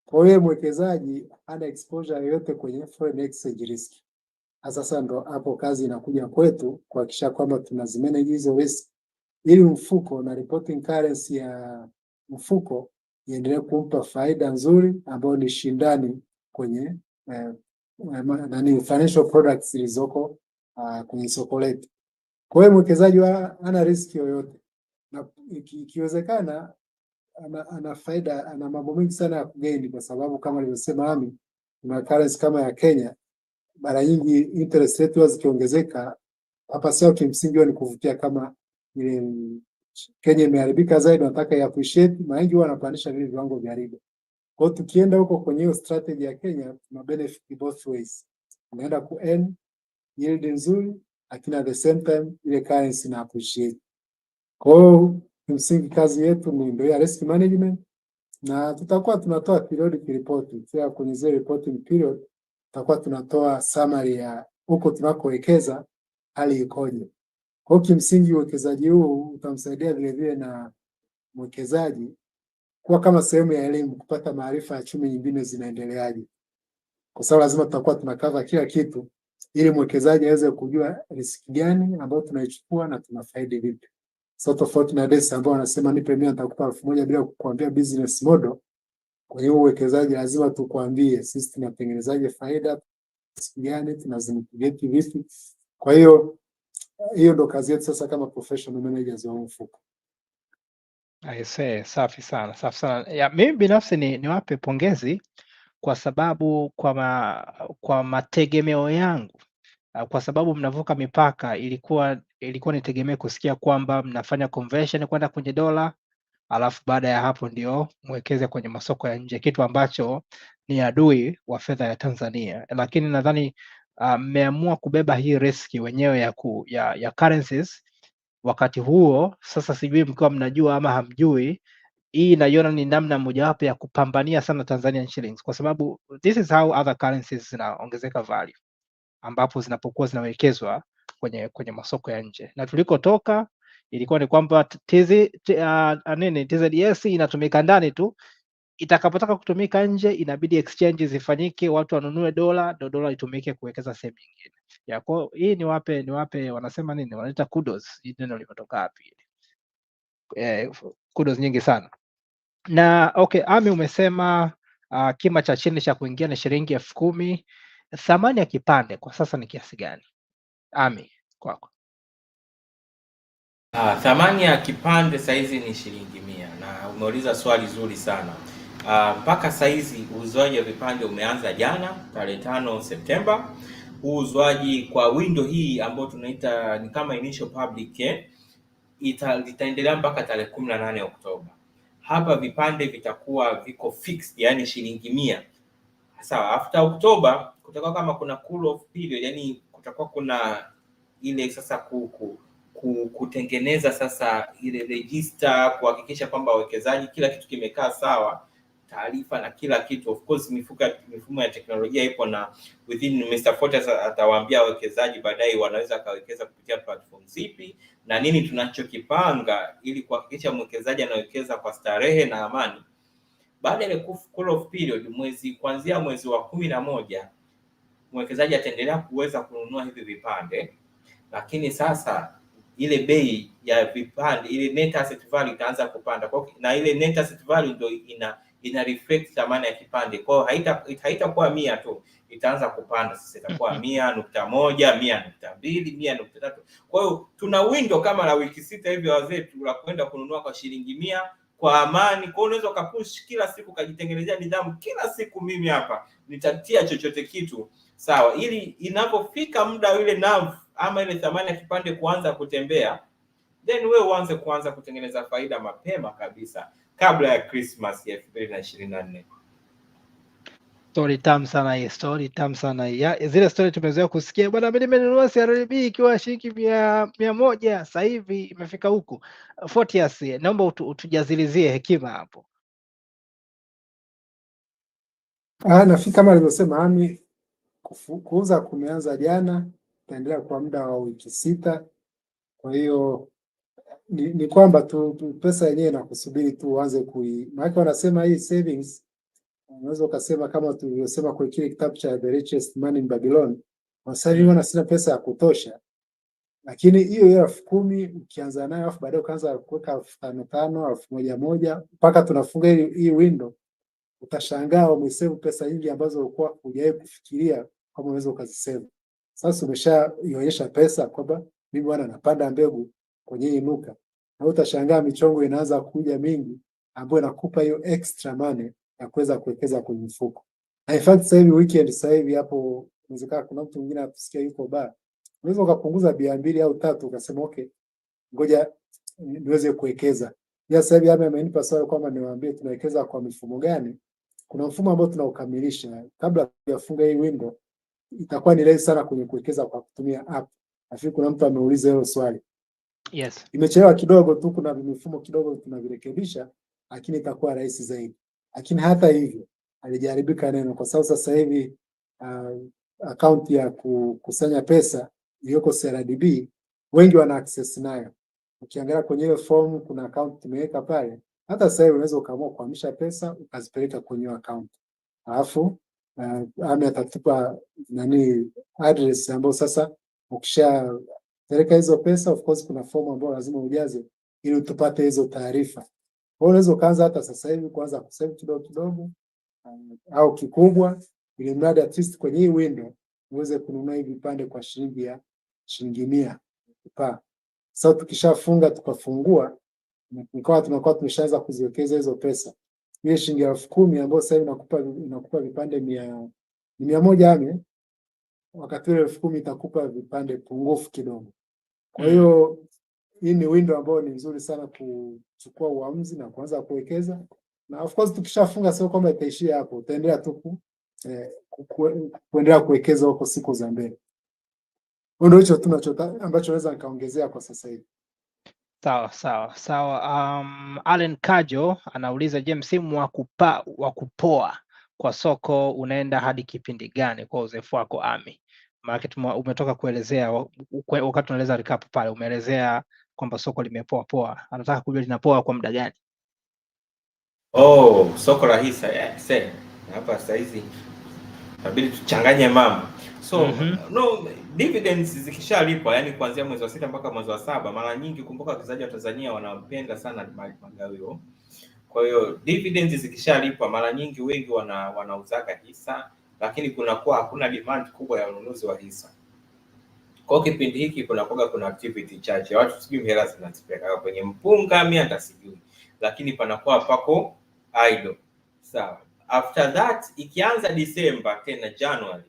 B: Kwa hiyo mwekezaji ana exposure yoyote kwenye foreign exchange risk. Sasa ndo hapo kazi inakuja kwetu kuhakikisha kwamba tunazimanage hizo risk ili mfuko na reporting currency ya mfuko iendelee kumpa faida nzuri ambayo ni shindani kwenye financial products zilizoko kwenye soko letu. Kwa hiyo mwekezaji ana risk yoyote, na ikiwezekana ana faida, ana mambo mengi sana ya kugain, kwa sababu kama nilivyosema Ami, kuna currency kama ya Kenya mara nyingi interest rate zikiongezeka hapa, sio kimsingi ni kuvutia kama ile Kenya imeharibika zaidi, nataka ya appreciate, mara nyingi wanapandisha vile viwango vya riba. Kwa hiyo tukienda huko kwenye hiyo strategy ya Kenya, tuna benefit both ways. Unaenda ku earn yield nzuri, lakini at the same time ile currency na appreciate. Kwa hiyo kimsingi kazi yetu ni ndio ya risk management, na tutakuwa tunatoa periodic reporting. Sasa kwenye zile reporting period tutakuwa tunatoa summary ya huko tunakowekeza hali ikoje. Kwa hiyo kimsingi uwekezaji huu utamsaidia vile vile na mwekezaji kuwa kama sehemu ya elimu, kupata maarifa ya chumi nyingine zinaendeleaje. Kwa sababu lazima tutakuwa tunakava kila kitu ili mwekezaji aweze kujua riski gani ambayo tunaichukua na tunafaidi vipi. So tofauti na desi ambao wanasema nipe 100 nitakupa 1000 bila kukuambia business model. Kwa hiyo uwekezaji lazima tukuambie sisi tunatengenezaje faida, riski gani, tunazimitigate vipi. Kwa hiyo ndo kazi yetu sasa kama professional managers wa mfuko.
A: I say, safi sana, safi sana. Ya, mimi binafsi niwape pongezi kwa sababu kwa mategemeo yangu, kwa sababu mnavuka mipaka, ilikuwa nitegemea kusikia kwamba mnafanya conversion kwenda kwenye dola, alafu baada ya hapo ndio mwekeze kwenye masoko ya nje, kitu ambacho ni adui wa fedha ya Tanzania. Lakini nadhani mmeamua kubeba hii riski wenyewe ya currencies wakati huo. Sasa sijui mkiwa mnajua ama hamjui, hii naiona ni namna mojawapo ya kupambania sana Tanzanian shillings, kwa sababu this is how other currencies zinaongezeka value, ambapo zinapokuwa zinawekezwa kwenye masoko ya nje. Na tulikotoka ilikuwa ni kwamba TZS inatumika ndani tu, itakapotaka kutumika nje inabidi exchange zifanyike, watu wanunue dola, ndio dola itumike kuwekeza sehemu nyingine. Ya kwa hii niwape wanasema nini? Wanaita kudos. Hii neno limetoka wapi? Kudos nyingi sana. Na okay, Ami umesema kima cha chini cha kuingia ni shilingi 10,000. Thamani ya kipande kwa sasa ni kiasi gani? Ami, kwako.
C: Thamani ya kipande saizi ni shilingi 100, na umeuliza swali zuri sana. Mpaka saizi uuzwaji wa vipande umeanza jana tarehe 5 Septemba. Uuzwaji kwa window hii ambayo tunaita ni kama initial public itaendelea mpaka tarehe 18 Oktoba. Hapa vipande vitakuwa viko fixed, yani shilingi 100. Sawa, after Oktoba kutakuwa kama kuna cool off period, yani kutakuwa kuna ile sasa kutengeneza sasa ile register, kuhakikisha kwamba wawekezaji kila kitu kimekaa sawa, taarifa na kila kitu. Of course mifumo ya teknolojia ipo, na within Mr. Fortas atawaambia wawekezaji baadaye wanaweza kawekeza kupitia platform zipi na nini tunachokipanga ili kuhakikisha mwekezaji anawekeza kwa starehe na amani. Baada ya cool off period, kuanzia mwezi wa 11 mwekezaji ataendelea kuweza kununua hivi vipande, lakini sasa ile bei ya vipande, ile net asset value itaanza kupanda. Kwa na ile net asset value ndio ina reflect thamani ya kipande. Kwa hiyo haitakuwa 100 tu, itaanza kupanda sasa, itakuwa 100.1, 100.2, 100.3. Kwa hiyo tuna window kama la wiki 6 hivi wazee tu la kwenda kununua kwa shilingi 100 kwa amani. Kwa hiyo unaweza ukapush kila siku, kujitengenezea nidhamu kila siku, mimi hapa nitatia chochote kitu sawa, ili inapofika muda ile NAV ama ile thamani ya kipande kuanza kutembea, then wewe kuanza kutengeneza faida mapema kabisa kabla ya Christmas ya 2024.
A: Story tamu sana hii. Zile story tumezoea kusikia, bwana mimi nimenunua CRDB ikiwa shilingi 100, sasa hivi imefika huku. Fortius, naomba utujazilizie hekima hapo.
B: Nafikiri kama alivyosema Ami, kuuza kumeanza jana, itaendelea kwa muda wa wiki 6. Kwa hiyo ni kwamba tu pesa yenyewe inakusubiri tu uanze maana wanasema hii savings, unaweza ukasema kama tulivyosema kwa kile kitabu cha The Richest Man in Babylon, sasa hivi sina pesa ya kutosha, lakini hiyo 10,000 ukianza nayo afu baadaye ukaanza kuweka 5,500, 1,000 mpaka tunafunga hii window, utashangaa umesave pesa nyingi ambazo ulikuwa hujawahi kufikiria kama unaweza ukazisave. Sasa umeshaionyesha pesa kwamba mimi bwana napanda mbegu kwenye hii nuka, na utashangaa michongo inaanza kuja mingi ambayo inakupa hiyo extra money ya kuweza kuwekeza kwenye mfuko. Na in fact sasa hivi weekend, sasa hivi hapo inawezekana kuna mtu mwingine atusikia yuko bar, unaweza ukapunguza bia 2 au 3 ukasema okay, ngoja niweze kuwekeza. Ya sasa hivi amenipa swali kwamba niwaambie tunawekeza kwa mifumo gani. Kuna mfumo ambao tunaukamilisha kabla ya kufunga hii window, itakuwa ni rahisi sana kwenye kuwekeza kwa kutumia app. Nafikiri kuna mtu ameuliza hilo swali.
A: Yes.
B: Imechelewa kidogo tu, kuna mifumo kidogo tunavirekebisha, lakini itakuwa rahisi zaidi. Lakini hata hivyo alijaribika neno, kwa sababu sasa hivi account ya kukusanya pesa iliyoko CRDB wengi wana access nayo. Ukiangalia kwenye ile form kuna account tumeweka pale. Hata sasa hivi unaweza ukaamua kuhamisha pesa ukazipeleka kwenye account. Alafu Ami atatupa address ambayo sasa ukishapeleka hizo pesa, of course kuna form ambayo lazima ujaze ili tupate hizo taarifa. Kwa hiyo unaweza kuanza hata sasa hivi kuanza kusave kidogo kidogo au kikubwa, ili mradi at least kwenye hii window uweze kununua hivi vipande kwa shilingi 100 pa. Sasa tukishafunga tukafungua, tunakuwa tumeshaanza kuziwekeza hizo pesa. Ile shilingi 10,000 ambayo sasa inakupa vipande 100 Ami, wakati ile 10,000 itakupa vipande pungufu kidogo. Kwa hiyo hii ni window ambayo ni nzuri sana kuchukua uamuzi na kuanza kuwekeza. Na of course tukishafunga sio kwamba itaishia hapo, utaendelea tu kuendelea kuwekeza huko siku za mbele. Ndio hicho ambacho naweza nikaongezea kwa sasa hivi.
A: Sawa. Allen Kajo anauliza, je, msimu wa kupoa kwa soko unaenda hadi kipindi gani kwa uzoefu wako Ami? Maana umetoka kuelezea wakati unaeleza recap pale, umeelezea kwamba soko limepoa poa. Anataka kujua linapoa kwa muda gani?
C: Soko la hisa hapa sasa hizi inabidi tuchanganye mambo. No, dividends zikishalipwa, yani kuanzia mwezi wa 6 mpaka mwezi wa 7, mara nyingi kumbuka wachezaji wa Tanzania wanapenda sana magawio. Kwa hiyo dividends zikishalipwa, mara nyingi wengi wanauzaka hisa, lakini kunakuwa hakuna demand kubwa ya ununuzi wa hisa. Kwa kipindi hiki kuna activity chache, watu sijui hela zinazipeleka kwenye mpunga, mimi hata sijui, lakini panakuwa pako idle. Sawa. After that ikianza December tena January,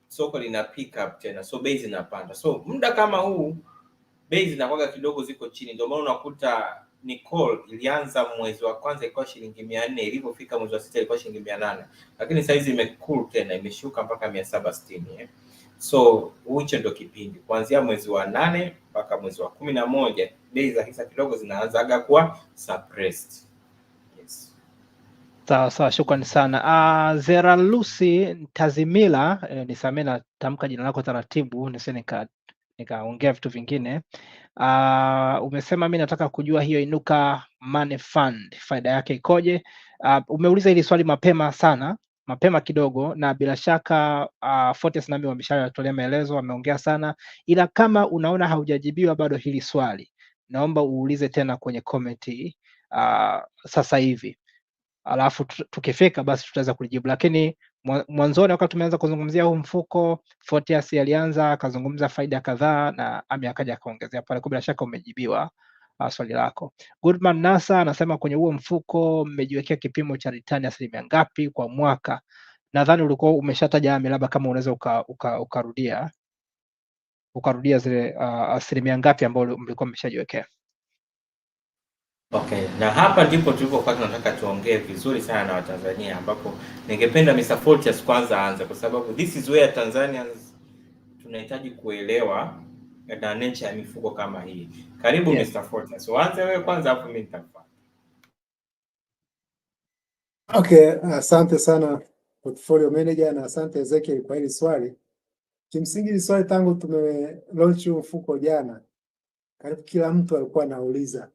C: soko lina pick up tena, so bei zinapanda. So muda kama huu bei zinakuwa kidogo ziko chini, ndio maana unakuta Nicole ilianza mwezi wa kwanza ilikuwa shilingi 400, ilipofika mwezi wa 6 ilikuwa shilingi 800, lakini sasa hizi imecool tena, imeshuka mpaka 760. So hicho ndio kipindi kuanzia mwezi wa 8 mpaka mwezi wa 11 bei za hisa kidogo zinaanzaga kuwa suppressed. Yes.
A: Sawa, shukrani sana. Zera Lucy Tazimila, nisamee na tamka jina lako taratibu nisije nikaongea vitu vingine. Umesema mimi nataka kujua hiyo Inuka Money Fund faida yake ikoje? Umeuliza hili swali mapema kidogo, na bila shaka Fortes nami wameshatolea maelezo, wameongea sana, ila kama unaona haujajibiwa bado hili swali, naomba uulize tena kwenye comment sasa hivi, alafu tukifika basi tutaweza kujibu. Lakini mwanzoni wakati tumeanza kuzungumzia huu mfuko, Fortes alianza akazungumza faida kadhaa na Ami akaja akaongezea pale, kwa bila shaka umejibiwa swali lako. Goodman Nasa anasema kwenye huo mfuko mmejiwekea kipimo cha return asilimia ngapi kwa mwaka? Nadhani ulikuwa umeshataja labda kama unaweza ukarudia zile asilimia ngapi ambayo mlikuwa mmeshajiwekea.
C: Okay, na hapa ndipo tulipokuwa tunataka tuongee vizuri sana na Watanzania, ambapo ningependa Mr. Fortes kwanza aanze, kwa sababu this is where Tanzanians tunahitaji kuelewa na nature ya mifuko kama hii. Karibu. Yes. Mr. Fortes, uanze wewe kwanza hapo mimi nitafuata.
B: Okay, asante sana portfolio manager na asante Ezekiel kwa hili swali. Kimsingi hili swali tangu tume launch mfuko jana, karibu kila mtu alikuwa anauliza.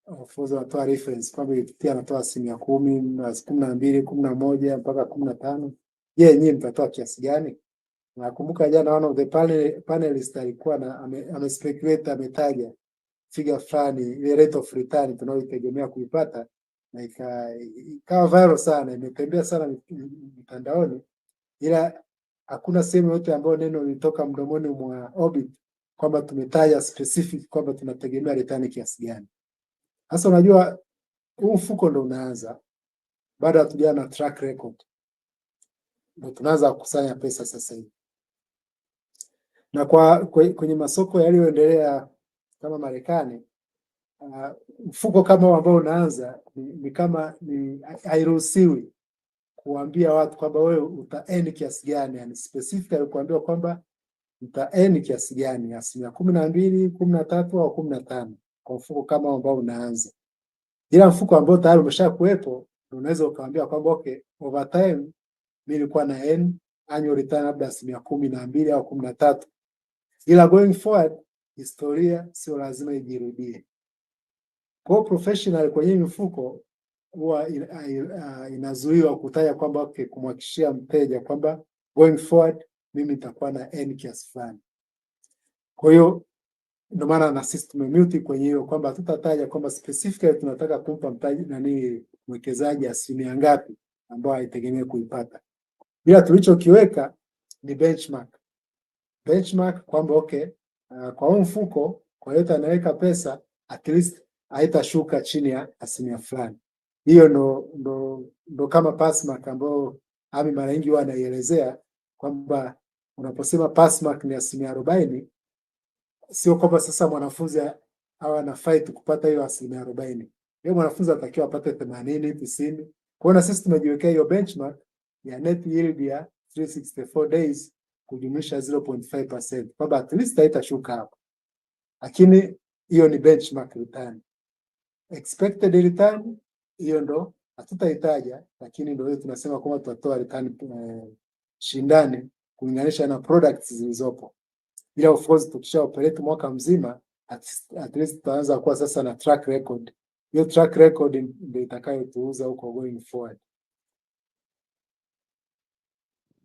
B: Wafuzo wanatoa reference kwamba pia anatoa 10%, 12%, 11% mpaka 15%. Je, nyinyi mtatoa kiasi gani? Nakumbuka jana one of the panelists alikuwa amespekulate, ametaja figure fulani, ile rate of return tunayotegemea kuipata, na ikawa viral sana, imetembea sana mtandaoni, ila hakuna sehemu yote ambayo neno lilitoka mdomoni mwa Orbit kwamba tumetaja specific kwamba tunategemea return kiasi gani. Sasa unajua huu mfuko ndo unaanza, baada hatujawa na track record, ndo tunaanza kukusanya pesa sasa hivi. Na kwenye masoko yaliyoendelea kama Marekani, mfuko kama ambao unaanza ni kama hairuhusiwi kuambia watu kwamba wewe uta earn kiasi gani, yani specifically kuambia kwamba uta earn kiasi gani, 12%, 13% au 15% kwa mfuko kama ambao unaanza. Ila mfuko ambao tayari umeshakuwepo unaweza ukaambia kwamba okay, over time mimi nilikuwa na annual return labda 12% au 13%. Ila going forward historia sio lazima ijirudie. Kwa professional kwenye mifuko huwa inazuiwa kutaja kwamba okay, kumhakikishia mteja kwamba going forward mimi nitakuwa na kiasi fulani. Kwa hiyo ndio maana na sisi tumemute kwenye hiyo kwamba tutataja kwamba specifically tunataka kumpa mtaji mwekezaji asilimia ngapi ambao haitegemea kuipata. Bila tulichokiweka ni benchmark kwamba okay, kwa huu mfuko kwa yote anaweka pesa at least haitashuka chini ya asilimia fulani. Hiyo ndo kama passmark ambao Ami mara nyingi huwa anaielezea kwamba unaposema passmark ni 40%, sio kwamba sasa mwanafunzi hawa na fight kupata hiyo 40%. Yeye mwanafunzi atakiwa apate 80, 90. Kwa hiyo sisi tumejiwekea hiyo benchmark ya net yield ya 364 days kujumlisha 0.5%, kwamba at least haitashuka hapo, lakini hiyo ni benchmark return. Expected return hiyo ndo hatutaitaja, lakini ndio hiyo tunasema kwamba tutatoa return shindani kulinganisha na products zilizopo. Ila of course tukisha operate mwaka mzima at least tutaanza kuwa sasa na track record. Hiyo track record ndio itakayotuuza huko going forward.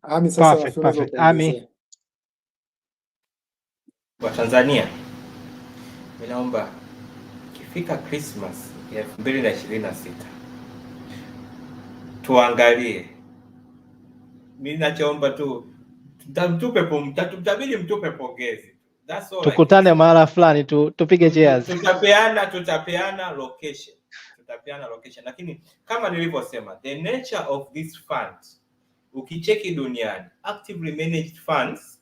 B: Ami, sasa
A: perfect. Ami,
C: kwa Tanzania ninaomba ikifika Christmas ya 2026 tuangalie, mimi nachoomba tu mtupe pongezi. That's all.
A: Tukutane mahala fulani tupige cheers.
C: Tutapeana location. Lakini kama nilivyosema, the nature of this fund, ukicheki duniani, actively managed funds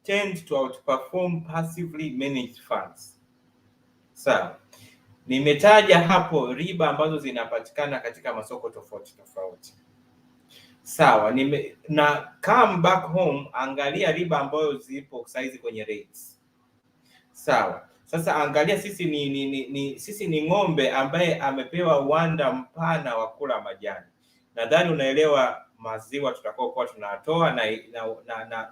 C: tend to outperform passively managed funds. Sawa. Nimetaja hapo riba ambazo zinapatikana katika masoko tofauti. Sawa, na come back home, angalia riba ambayo zipo saizi kwenye rates. Sawa. Sasa angalia, sisi ni ng'ombe ambaye amepewa uwanda mpana wa kula majani. Nadhani unaelewa maziwa tutakaokuwa tunatoa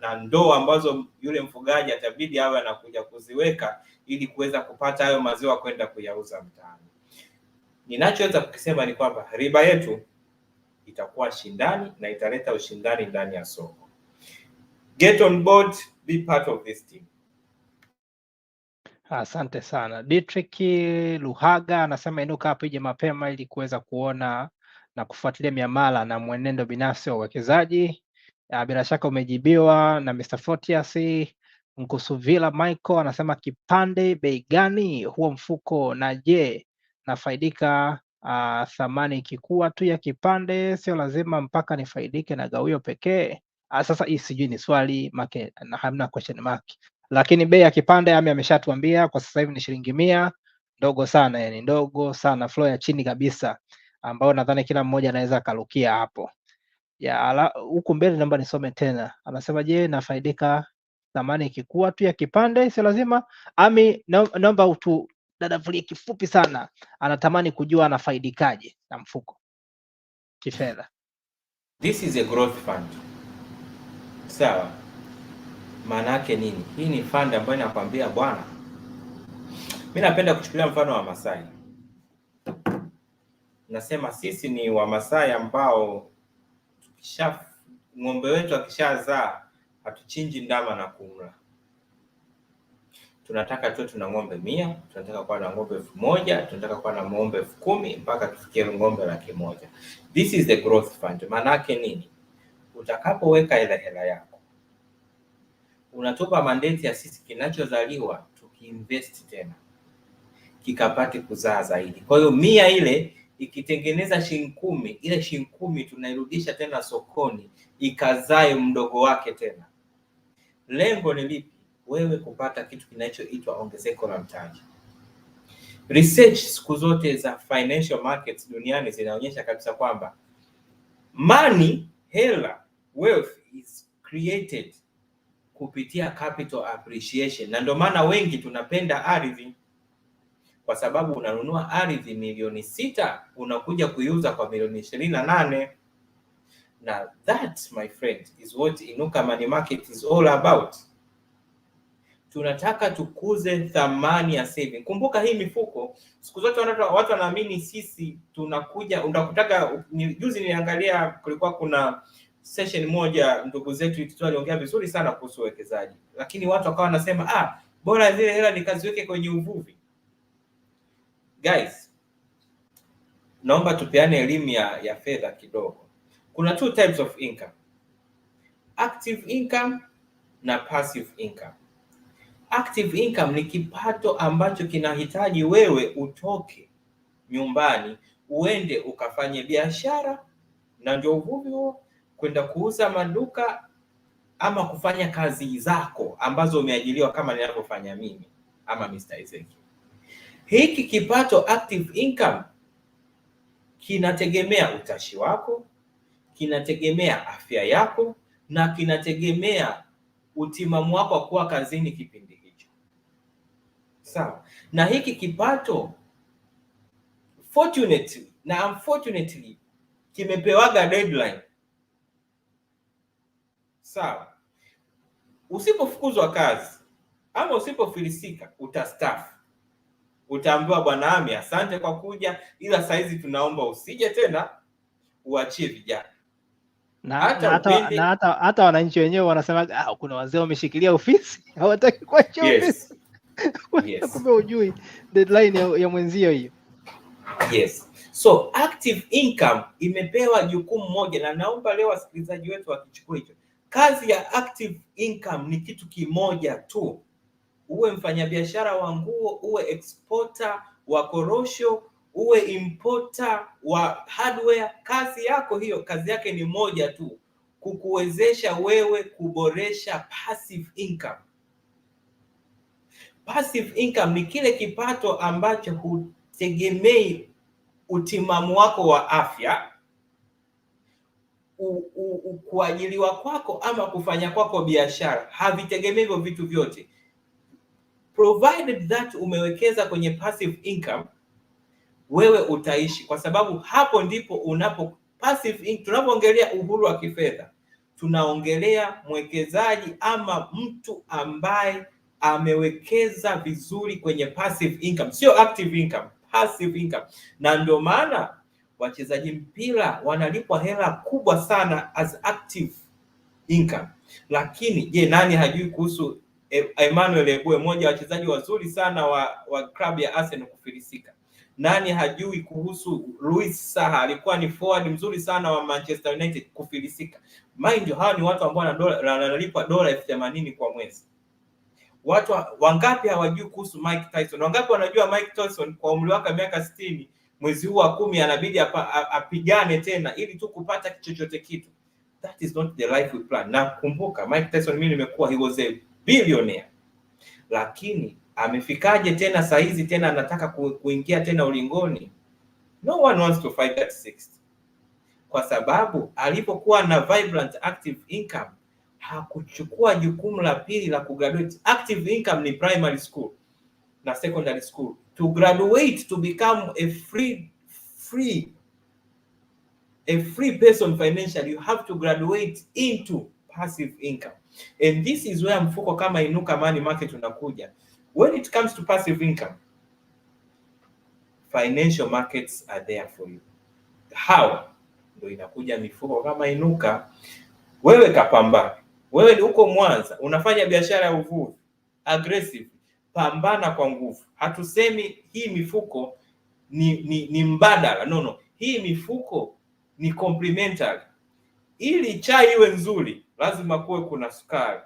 C: na ndoo ambazo yule mfugaji atabidi awe anakuja kuziweka ili kuweza kupata hayo maziwa kwenda kuyauza mtaani. Ninachoweza kukisema ni kwamba riba yetu itakuwa shindani na italeta ushindani ndani ya soko. Get on board, be part of this team.
A: Asante sana. Dietrich Luhaga anasema inuka hapo ije mapema ili kuweza kuona na kufuatilia miamala na mwenendo binafsi wa uwekezaji. Bila shaka umejibiwa na Mr. Fortius. Nkusuvila Michael anasema kipande bei gani huo mfuko, na je nafaidika thamani ikikuwa tu ya kipande, sio lazima mpaka nifaidike na gawio pekee? Sasa hii sijui ni swali make na hamna question mark, lakini bei ya kipande Ami ameshatuambia kwa sasa hivi ni shilingi 100, ndogo sana, yani ndogo sana, flow ya chini kabisa ambao nadhani kila mmoja anaweza kalukia hapo. Ya huku mbele naomba nisome tena. Anasema je, nafaidika thamani ikikuwa tu ya kipande, sio lazima? Ami, naomba utu dadavulie kifupi sana. Anatamani kujua anafaidikaje na mfuko kifedha.
C: This is a growth fund. Sawa. Maana yake nini? Hii ni fund ambayo inakwambia bwana, mimi napenda kuchukulia mfano wa Masai. Nasema sisi ni wa Masai ambao ng'ombe wetu akishazaa hatuchinji ndama na kumla. Tunataka tu tuna ng'ombe 100, tunataka kuwa na ng'ombe 1000, tunataka kuwa na ng'ombe 10,000 mpaka tufikie ng'ombe 100,000. This is the growth fund. Maana yake nini? Utakapoweka hela yako, unatupa mandate ya sisi kinachozaliwa tukiinvest tena kikapate kuzaa zaidi. Kwa hiyo 100 ile ikitengeneza shilingi 10, ile shilingi 10 tunairudisha tena sokoni ikazae mdogo wake tena. Lengo ni lipi? Wewe kupata kitu kinachoitwa ongezeko la mtaji. Research siku zote za financial markets duniani zinaonyesha kabisa kwamba money, hela, wealth is created kupitia capital appreciation. Na ndio maana wengi tunapenda ardhi, kwa sababu unanunua ardhi milioni 6 unakuja kuiuza kwa milioni 28. Na that, my friend, is what Inuka Money Market is all about. Tunataka tukuze thamani ya saving. Kumbuka hii mifuko, siku zote watu wanaamini sisi tunakuja, unakutaka juzi niangalia kulikuwa kuna session moja ndugu zetu waliongea vizuri sana kuhusu uwekezaji. Lakini watu wakawa wanasema bora zile hela nikaziweke kwenye uvuvi. Guys, naomba tupeane elimu ya fedha kidogo. Kuna 2 types of income. Active income na passive income. Active income ni kipato ambacho kinahitaji wewe utoke nyumbani uende ukafanye biashara, na ndio uvuvi huo, kwenda kuuza maduka ama kufanya kazi zako ambazo umeajiriwa kama ninavyofanya mimi ama Mr. Ezekiel. Hiki kipato active income kinategemea utashi wako, kinategemea afya yako na kinategemea utimamu wako wa kuwa kazini kipindi hicho. Sawa. Na hiki kipato fortunately na unfortunately kimepewaga deadline. Sawa. Usipofukuzwa kazi ama usipofilisika utastaafu. Utaambiwa bwana Ami, asante kwa kuja, ila saizi tunaomba usije tena, uachie vijana.
A: Na hata wananchi wenyewe wanasema kuna wazee wameshikilia ofisi hawataki kuacha ofisi. Yes. Kumbe hujui deadline ya mwenzio hiyo.
C: Yes. So active income imepewa jukumu moja, na naomba leo wasikilizaji wetu wakichukua hicho. Kazi ya active income ni kitu kimoja tu. Uwe mfanyabiashara wa nguo, uwe exporter wa korosho, uwe importer wa hardware, kazi yako hiyo, kazi yake ni moja tu, kukuwezesha wewe kuboresha passive income. Passive income ni kile kipato ambacho hutegemei utimamu wako wa afya, kuajiliwa kwako ama kufanya kwako biashara, havitegemei hivyo vitu vyote. Provided that umewekeza kwenye passive income, wewe utaishi, kwa sababu hapo ndipo unapo passive income. Tunapoongelea uhuru wa kifedha, tunaongelea mwekezaji ama mtu ambaye amewekeza vizuri kwenye passive income, sio active income, passive income. Na ndio maana wachezaji mpira wanalipwa hela kubwa sana as active income. Lakini je, nani hajui kuhusu Emmanuel Ebue, mmoja wa wachezaji wazuri sana wa klabu ya Arsenal, kufilisika? Nani hajui kuhusu Luis Saha, alikuwa ni forward mzuri sana wa Manchester United, kufilisika? Mind you, hawa ni watu ambao wanalipwa dola 80,000 kwa mwezi. Watu wangapi hawajui kuhusu Mike Tyson? Wangapi wanajua Mike Tyson kwa umri wake miaka 60, mwezi huu wa 10 anabidi apigane tena ili tu kupata chochote kitu? That is not the life we plan. Na kumbuka Mike Tyson, mimi nimekuwa, he was a billionaire, lakini amefikaje tena saa hizi tena anataka kuingia tena ulingoni? No one wants to fight at 60, kwa sababu alipokuwa na vibrant active income hakuchukua jukumu la pili la kugraduate. Active income ni primary school na secondary school. To graduate, to become a free person financially, you have to graduate into passive income. And this is where mfuko kama Inuka Money Market unakuja. When it comes to passive income, financial markets are there for you. How? Ndio inakuja mifuko kama Inuka. Wewe kapambana. Wewe ni uko Mwanza, unafanya biashara ya uvuvi, aggressive, pambana kwa nguvu. Hatusemi hii mifuko ni mbadala. No. Hii mifuko ni complementary. Ili chai iwe nzuri, lazima kuwe kuna sukari.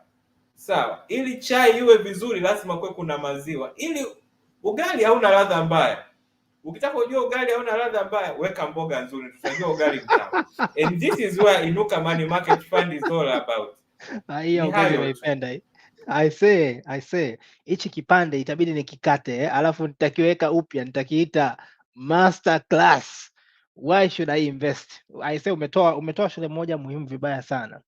C: Sawa. Ili chai iwe vizuri, lazima kuwe kuna maziwa. Ili ugali hauna ladha mbaya. Ukitaka kujua ugali hauna ladha mbaya, weka mboga nzuri, tutajua ugali mtamu. And this is where Inuka Money Market Fund is all about.
A: Hiyo ugali nimeipenda hii. I say hichi kipande itabidi nikikate, alafu nitakiweka upya, nitakiita master class. Why should I invest? I say umetoa shule moja muhimu vibaya sana.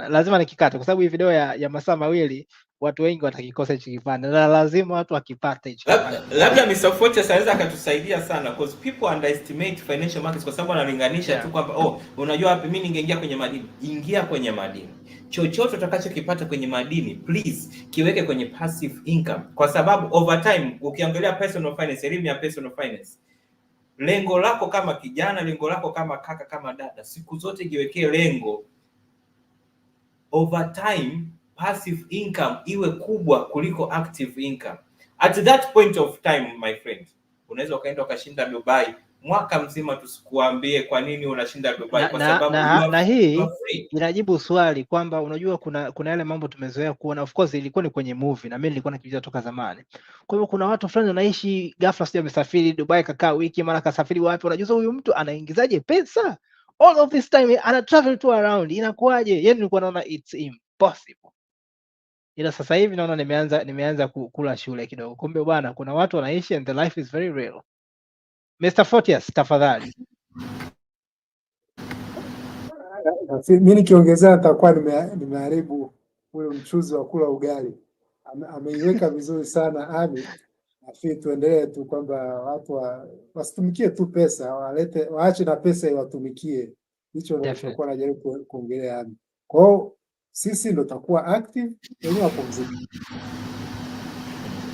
A: Lazima nikikate, kwa sababu hii video ya masaa mawili watu wengi watakikosa hichi kipande, na lazima watu wakipate hichi kipande.
C: Labda Mr. Fortes anaweza akatusaidia sana, because people underestimate financial markets, kwa sababu wanalinganisha tu kwamba unajua wapi mimi ningeingia kwenye madini. Ingia kwenye madini. Chochote utakachokipata kwenye madini, please kiweke kwenye passive income, kwa sababu over time ukiangalia personal finance, elimu ya personal finance, lengo lako kama kijana, lengo lako kama kaka, kama dada, siku zote jiwekee lengo over time passive income iwe kubwa kuliko active income. At that point of time, my friend, unaweza ukaenda ukashinda Dubai mwaka mzima, tusikuambie kwa nini unashinda Dubai, kwa sababu
A: na hii inajibu swali kwamba unajua kuna yale mambo tumezoea kuona. Of course ilikuwa ni kwenye movie na mimi nilikuwa nakiviza toka zamani. Kwa hivyo kuna watu fulani wanaishi ghafla, sio amesafiri Dubai, kakaa wiki, mara kasafiri wapi, unajua huyu mtu anaingizaje pesa all of this time, ana travel to around, inakuaje? Yeye nilikuwa naona it's impossible, ila sasa hivi naona nimeanza kula shule kidogo. Kumbe bwana, kuna watu wanaishi and the life is very real. Mr. Fortes, tafadhali.
B: Mimi nikiongezea nitakuwa nimeharibu ule mchuzi wa kula ugali. Ameiweka vizuri sana Ami. Nafikiri tuendelee tu kwamba watu wasitumikie tu pesa, waache na pesa iwatumikie. Hicho ndio nilichokuwa najaribu kuongelea Ami. Kwa hiyo sisi ndio tutakuwa active, wenyewe wapumzike.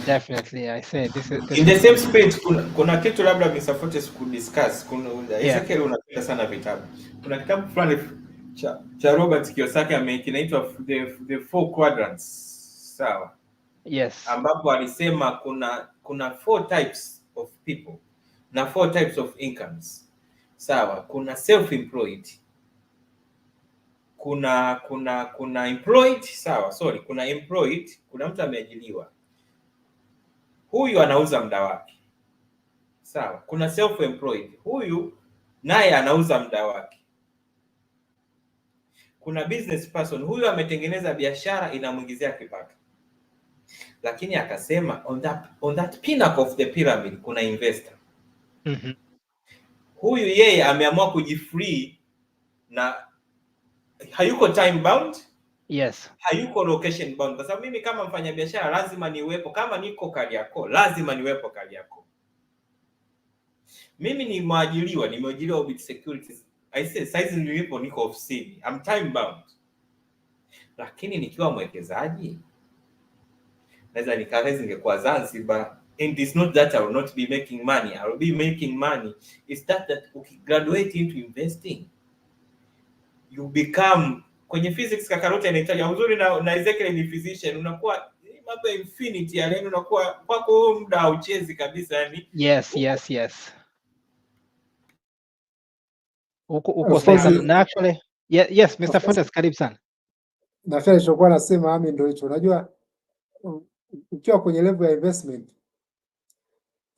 A: Definitely, I say this
C: in the same spirit. Kuna kitu labda Mr. Fortes could discuss. Ezekiel unapenda sana vitabu. Kuna kitabu fulani cha Robert Kiyosaki kinaitwa the Four Quadrants. Sawa.
A: Yes.
C: Ambapo alisema kuna 4 types of people na 4 types of incomes. Sawa. Kuna self-employed. Kuna employed, sawa, sorry, kuna employed, kuna mtu ameajiriwa. Huyu anauza muda wake. Sawa, kuna self-employed. Huyu naye anauza muda wake. Kuna business person. Huyu ametengeneza biashara inamuingizia kipato. Lakini akasema on that pinnacle of the pyramid kuna investor. Huyu yeye ameamua kujifree na hayuko time bound.
A: Yes.
C: Hayuko location bound. Kwa sababu mimi kama mfanyabiashara lazima niwepo, kama niko Kariakoo lazima niwepo Kariakoo. Mimi ni mwajiriwa, nimeajiriwa Orbit Securities. I say size nilipo niko ofisini. I'm time bound. Lakini nikiwa mwekezaji naweza ningekuwa Zanzibar. And it's not that I will not be making money. I will be making money. It's that ukigraduate into investing you become, kwenye physics Kakarote inahitaji uzuri na Ezekiel ni physician, unakuwa mambo infinity ya leo, unakuwa kwako muda hauchezi kabisa yani.
A: Yes. Uko sahihi na actually yes Mr. Fortes, karibu sana.
B: Nafikiri nilichokuwa nasema Ami ndio hicho. Unajua ukiwa kwenye level ya investment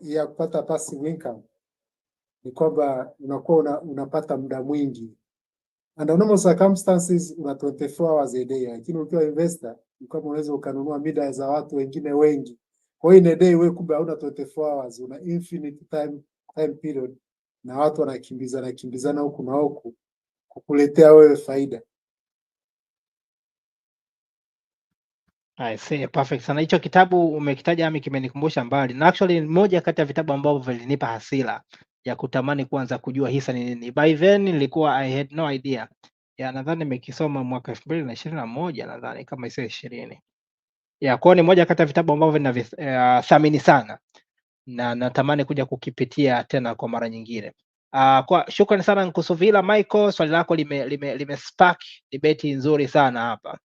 B: ya kupata passive income ni kwamba unakuwa unapata muda mwingi. Under normal circumstances una 24 hours a day, lakini ukiwa investor ni kama unaweza ukanunua mida za watu wengine wengi. Kwa hiyo in a day wewe kumbe hauna 24 hours, una infinite time period na watu wanakimbizana huku na huku kukuletea wewe faida.
A: I see, perfect sana. Hicho kitabu umekitaja Ami kimenikumbusha mbali. Na actually ni moja kati ya vitabu ambavyo vilinipa hasira ya kutamani kuanza kujua hisa ni nini. By then nilikuwa I had no idea. Ya nadhani nimekisoma mwaka 2021 nadhani kama isiyo 20. Ya kwa ni moja kati ya vitabu ambavyo ninathamini sana na natamani kuja kukipitia tena kwa mara nyingine. Kwa shukrani sana Nkusuvila Michael, swali lako lime spark debate nzuri sana hapa.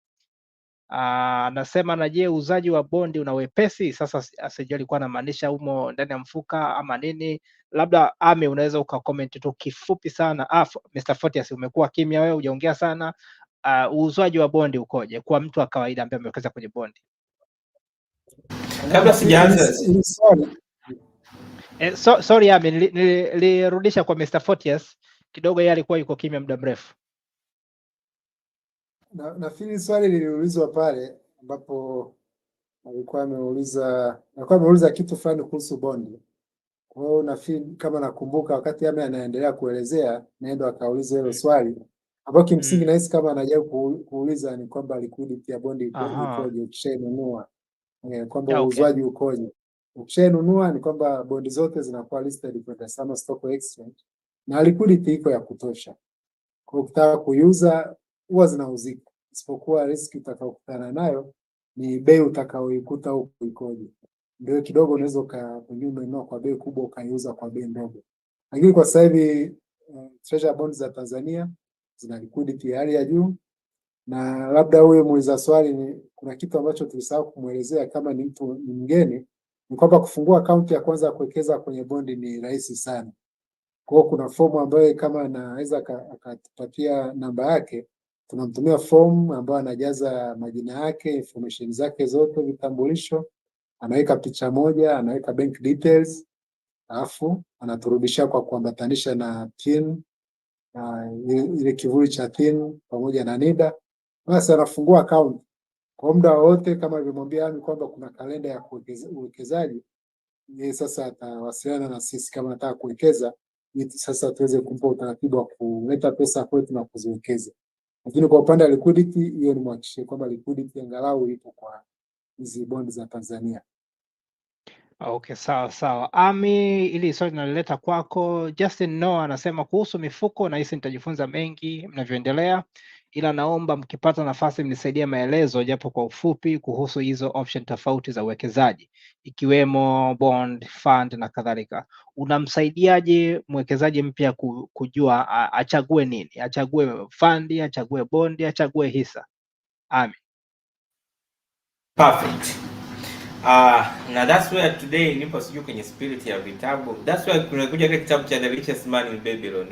A: Anasema na je, uuzaji wa bondi una wepesi? Sasa asijui alikuwa anamaanisha umo ndani ya mfuka ama nini. Labda Ami unaweza ukacomment tu kifupi sana. Mr. Fortes umekuwa kimya wewe, hujaongea sana. Uuzaji wa bondi ukoje kwa mtu wa kawaida ambaye amewekeza kwenye bondi?
C: Kabla sijaanza
A: sorry Ami, nilirudisha kwa Mr. Fortes kidogo, yeye alikuwa yuko kimya muda mrefu.
B: Nafikiri swali liliulizwa pale ambapo alikuwa ameuliza kitu fulani kuhusu bondi. Kwa hiyo nafikiri kama nakumbuka wakati Ami anaendelea kuelezea naenda akauliza hilo swali ambapo kimsingi nahisi kama anajaribu kuuliza ni kwamba liquidity ya bondi ikoje ukishainunua. Kwamba uuzwaji ukoje. Ukishainunua ni kwamba bondi zote zinakuwa listed kwenye Dar es Salaam Stock Exchange na liquidity iko ya kutosha. Kwa ukitaka kuuza huwa zinauzika. Isipokuwa riski utakayokutana nayo ni bei utakayoikuta huko ikoje. Ndio kidogo unaweza ukanunua kwa bei kubwa ukaiuza kwa bei ndogo. Lakini kwa sasa hivi treasury bonds za Tanzania zina liquidity hali ya juu, na labda huyo muuliza swali kuna kitu ambacho tulisahau kumuelezea kama ni mtu mgeni, ni kwamba kufungua akaunti ya kwanza kuwekeza kwenye bondi ni rahisi sana. Kwa hiyo kuna fomu ambayo kama anaweza akatupatia namba yake, tunamtumia fomu ambayo anajaza majina yake, information zake zote, vitambulisho, anaweka picha moja, anaweka bank details, alafu anaturudishia kwa kuambatanisha na TIN, ile kivuli cha TIN pamoja na NIDA. Basi anafungua account. Kwa muda wote kama nilimwambia Ami kwamba kuna kalenda ya uwekezaji, yeye sasa atawasiliana na sisi kama anataka kuwekeza ili sasa tuweze kumpa utaratibu wa kuleta pesa kwetu na kuziwekeza. Lakini kwa upande wa liquidity, hiyo ni mhakikishie kwamba liquidity angalau ipo kwa hizi bond za Tanzania.
A: Okay, sawa. Ami, ili swali nalileta kwako. Justin Noah anasema kuhusu mifuko, na hisi nitajifunza mengi mnavyoendelea, ila naomba mkipata nafasi mnisaidie maelezo japo kwa ufupi kuhusu hizo option tofauti za uwekezaji ikiwemo bond, fund na kadhalika. Unamsaidiaje mwekezaji mpya kujua achague nini? Achague fund, achague bond, achague hisa? Ami.
C: Perfect. Na that's where today nipo sijui kwenye spirit ya vitabu. That's why kunakuja kile kitabu cha The Richest Man in Babylon.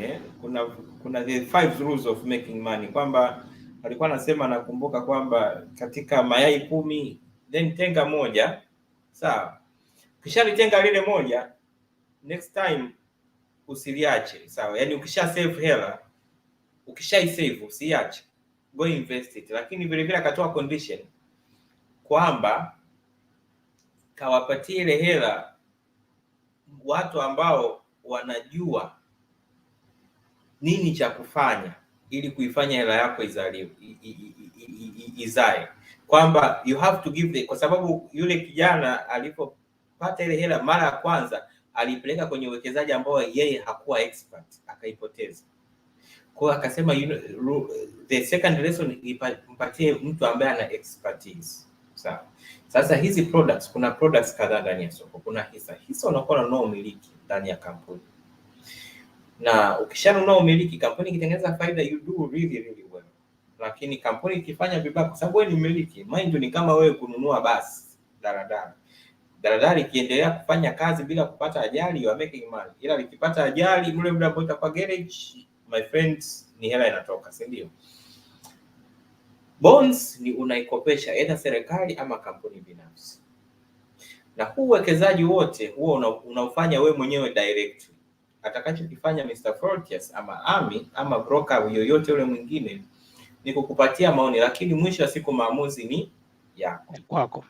C: Kuna the 5 rules of making money, kwamba alikuwa anasema, nakumbuka kwamba katika mayai 10 then tenga moja. Sawa. Ukishalitenga lile moja, next time usiliache. Sawa. Yaani ukisha save hela, ukishaisave usiache. Go invest it. Lakini vile vile akatoa condition kwamba kawapatie ile hela watu ambao wanajua nini cha kufanya ili kuifanya hela yako izae, kwamba you have to give kwa sababu yule kijana alipopata ile hela mara ya kwanza alipeleka kwenye uwekezaji ambao yeye hakuwa expert, akaipoteza. Kwa hiyo akasema the second lesson impatie mtu ambaye ana expertise. Sawa. Sasa hizi products, kuna products kadhaa ndani ya soko. Kuna hisa unakuwa unanunua umiliki ndani ya kampuni. Na ukishanunua umiliki, kampuni ikitengeneza faida, you do really well. Lakini kampuni ikifanya vibaya, kwa sababu wewe ni mmiliki, mind ni kama wewe kununua basi daladala. Daladala ikiendelea kufanya kazi bila kupata ajali, you are making money. Ila likipata ajali, mle muda ambao utakuwa garage, my friends, ni hela inatoka, si ndio? Bonds ni unaikopesha either serikali ama kampuni binafsi. Na huu uwekezaji wote huo unaufanya wewe mwenyewe directly. Atakachokifanya Mr. Fortius ama Ami ama broker yoyote yule mwingine ni kukupatia maoni, lakini mwisho wa siku maamuzi ni yako.
A: Kwako.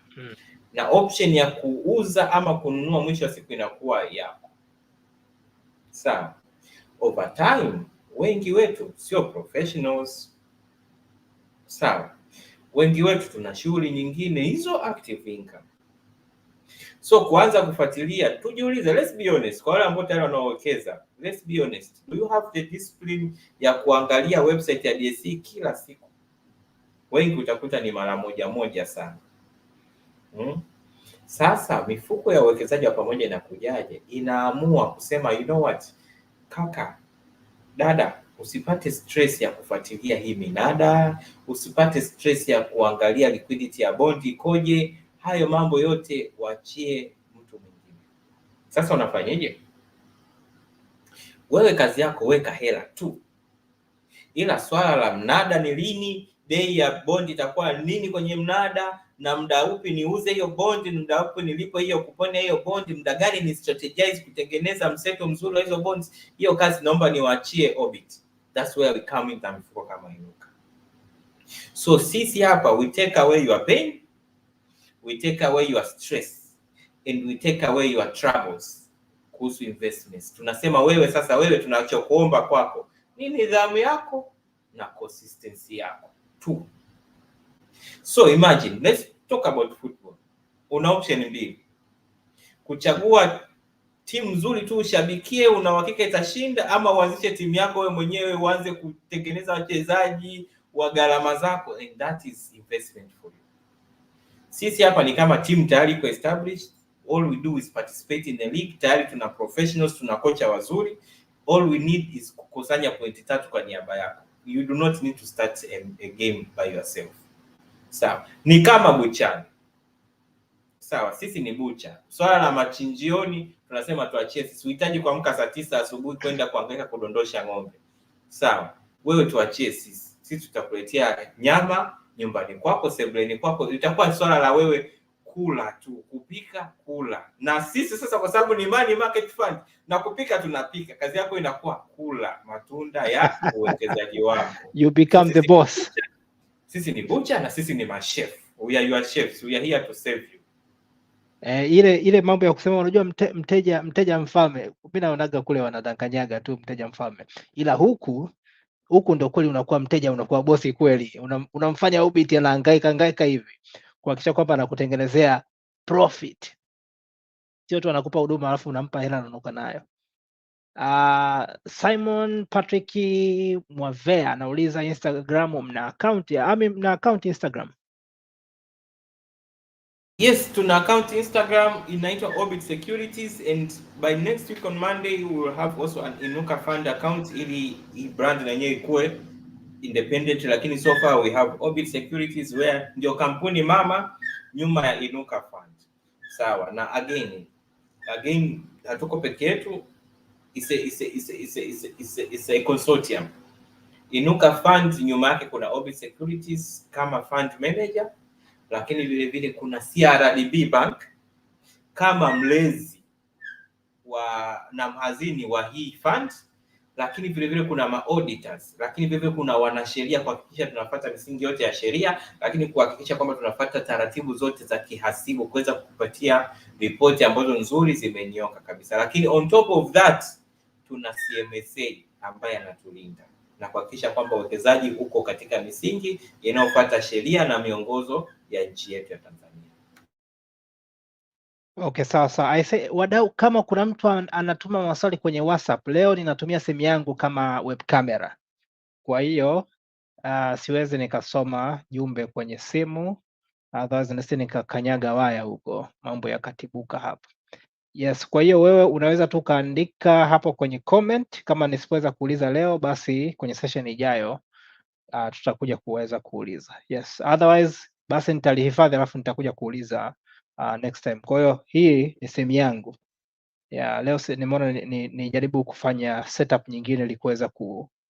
C: Na option ya kuuza ama kununua mwisho wa siku inakuwa yako. Sawa. Over time, wengi wetu sio professionals. Sawa. Wengi wetu tuna shughuli nyingine, hizo active income. So kuanza kufuatilia, tujiulize, let's be honest, kwa wale ambao tayari wanaowekeza, let's be honest, do you have the discipline ya kuangalia website ya DSE kila siku? Wengi utakuta ni mara moja sana. Sasa mifuko ya uwekezaji wa pamoja inakujaje? Inaamua kusema, you know what, kaka, dada, usipate stress ya kufuatilia hii minada, usipate stress ya kuangalia liquidity ya bondi ikoje. Hayo mambo yote waachie mtu mwingine. Sasa unafanyaje? Wewe kazi yako weka hela tu. Ila swala la mnada ni lini, bei ya bondi itakuwa nini kwenye mnada, na muda upi niuze hiyo bondi, muda upi nilipo hiyo kupone hiyo bondi, muda gani ni strategize kutengeneza mseto mzuri wa hizo bonds, hiyo kazi naomba niwaachie Orbit. That's where we come in na mifuko kama Inuka. So sisi hapa we take away your pain, we take away your stress, and we take away your troubles kuhusu investments. Tunasema wewe sasa, wewe tunachokuomba kwako ni nidhamu yako na consistency yako tu. So imagine, let's talk about football. Una option mbili. Kuchagua timu nzuri tu ushabikie, una uhakika itashinda, ama uanzishe timu yako wewe mwenyewe, uanze kutengeneza wachezaji wa gharama zako, and that is investment for you. Sisi hapa ni kama team tayari iko established. All we do is participate in the league. Tayari tuna professionals, tuna kocha wazuri. All we need is kukusanya pointi 3 kwa niaba yako. You do not need to start a game by yourself. Sawa. Ni kama buchani. Sawa, sisi ni bucha. Swala la machinjioni tunasema tuachie sisi. Uhitaji kuamka saa 9 asubuhi kwenda kuangaika kudondosha ng'ombe. Sawa. Wewe tuachie sisi. Sisi tutakuletea nyama nyumbani kwako, sebuleni kwako. Itakuwa swala la wewe kula tu, kupika, kula. Na sisi sasa kwa sababu ni money market fund, na kupika tunapika. Kazi yako inakuwa kula matunda ya uwekezaji wako.
A: You become the boss.
C: Sisi ni bucha na sisi ni machef. We are your chefs. We are here to serve you.
A: Ile mambo ya kusema unajua mteja mfalme, mimi naonaga kule wanadanganyaga tu mteja mfalme, ila huku ndo kweli unakuwa mteja, unakuwa bosi kweli, unamfanya Ubit anahangaika hivi kuhakikisha kwamba anakutengenezea profit, sio tu anakupa huduma alafu unampa hela anaondoka nayo. Simon Patrick Mwavea anauliza Instagram mna account mna account Instagram?
C: Yes, tuna account Instagram inaitwa Orbit Securities, and by next week on Monday we will have also an Inuka Fund account ili brand na yenyewe ikue independent, lakini so far we have Orbit Securities where ndio kampuni mama nyuma ya Inuka Fund. Sawa, na again hatuko peke yetu, it's a consortium. Inuka Fund nyuma yake kuna Orbit Securities kama fund manager, lakini vile vile kuna CRDB Bank kama mlezi na mhazini wa hii fund, lakini vile vile kuna ma-auditors, lakini vile vile kuna wanasheria kuhakikisha tunafuata misingi yote ya sheria, lakini kuhakikisha kwamba tunafuata taratibu zote za kihasibu kuweza kukupatia ripoti ambazo nzuri zimenyoka kabisa. Lakini on top of that tuna CMSA ambaye anatulinda na kuhakikisha kwamba uwekezaji uko katika misingi inayofuata sheria na miongozo ya nchi yetu ya Tanzania.
A: Okay, sawa. I say wadau, kama kuna mtu anatuma maswali kwenye WhatsApp, leo ninatumia simu yangu kama web camera, kwa hiyo siwezi nikasoma jumbe kwenye simu, otherwise nisi nikakanyaga waya huko, mambo yakatibuka hapo. Yes, kwa hiyo wewe unaweza tu kaandika hapo kwenye comment. Kama nisipoweza kuuliza leo, basi kwenye session ijayo tutakuja kuweza kuuliza. Yes, otherwise basi nitalihifadhi alafu nitakuja kuuliza next time. Kwa hiyo hii ni sehemu yangu ya leo, nimeona nijaribu kufanya setup nyingine ili kuweza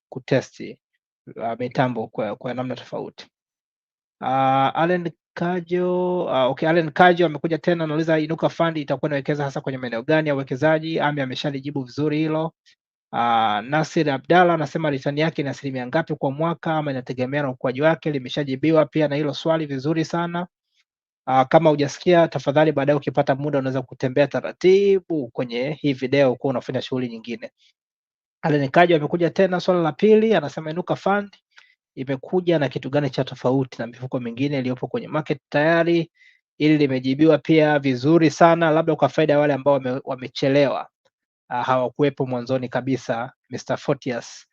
A: kutesti mitambo kwa namna tofauti. Allen Kajo, okay, Allen Kajo amekuja tena, anauliza Inuka Fund itakuwa inawekeza hasa kwenye maeneo gani ya uwekezaji? Ameshalijibu vizuri hilo. Nasir Abdalla anasema return yake ni 1% ngapi kwa mwaka ama inategemea na ukuaji wake? Limeshajibiwa pia na hilo swali vizuri sana. Kama hujasikia, tafadhali baadaye ukipata muda unaweza kutembea taratibu kwenye hii video kwa unafanya shughuli nyingine. Allen Kajo amekuja tena, swala la pili, anasema Inuka Fund imekuja na kitu gani cha tofauti na mifuko mingine iliyopo kwenye market tayari? Ili limejibiwa pia vizuri sana, labda kwa faida ya wale ambao wamechelewa, hawakuwepo mwanzoni kabisa. Mr. Fortius,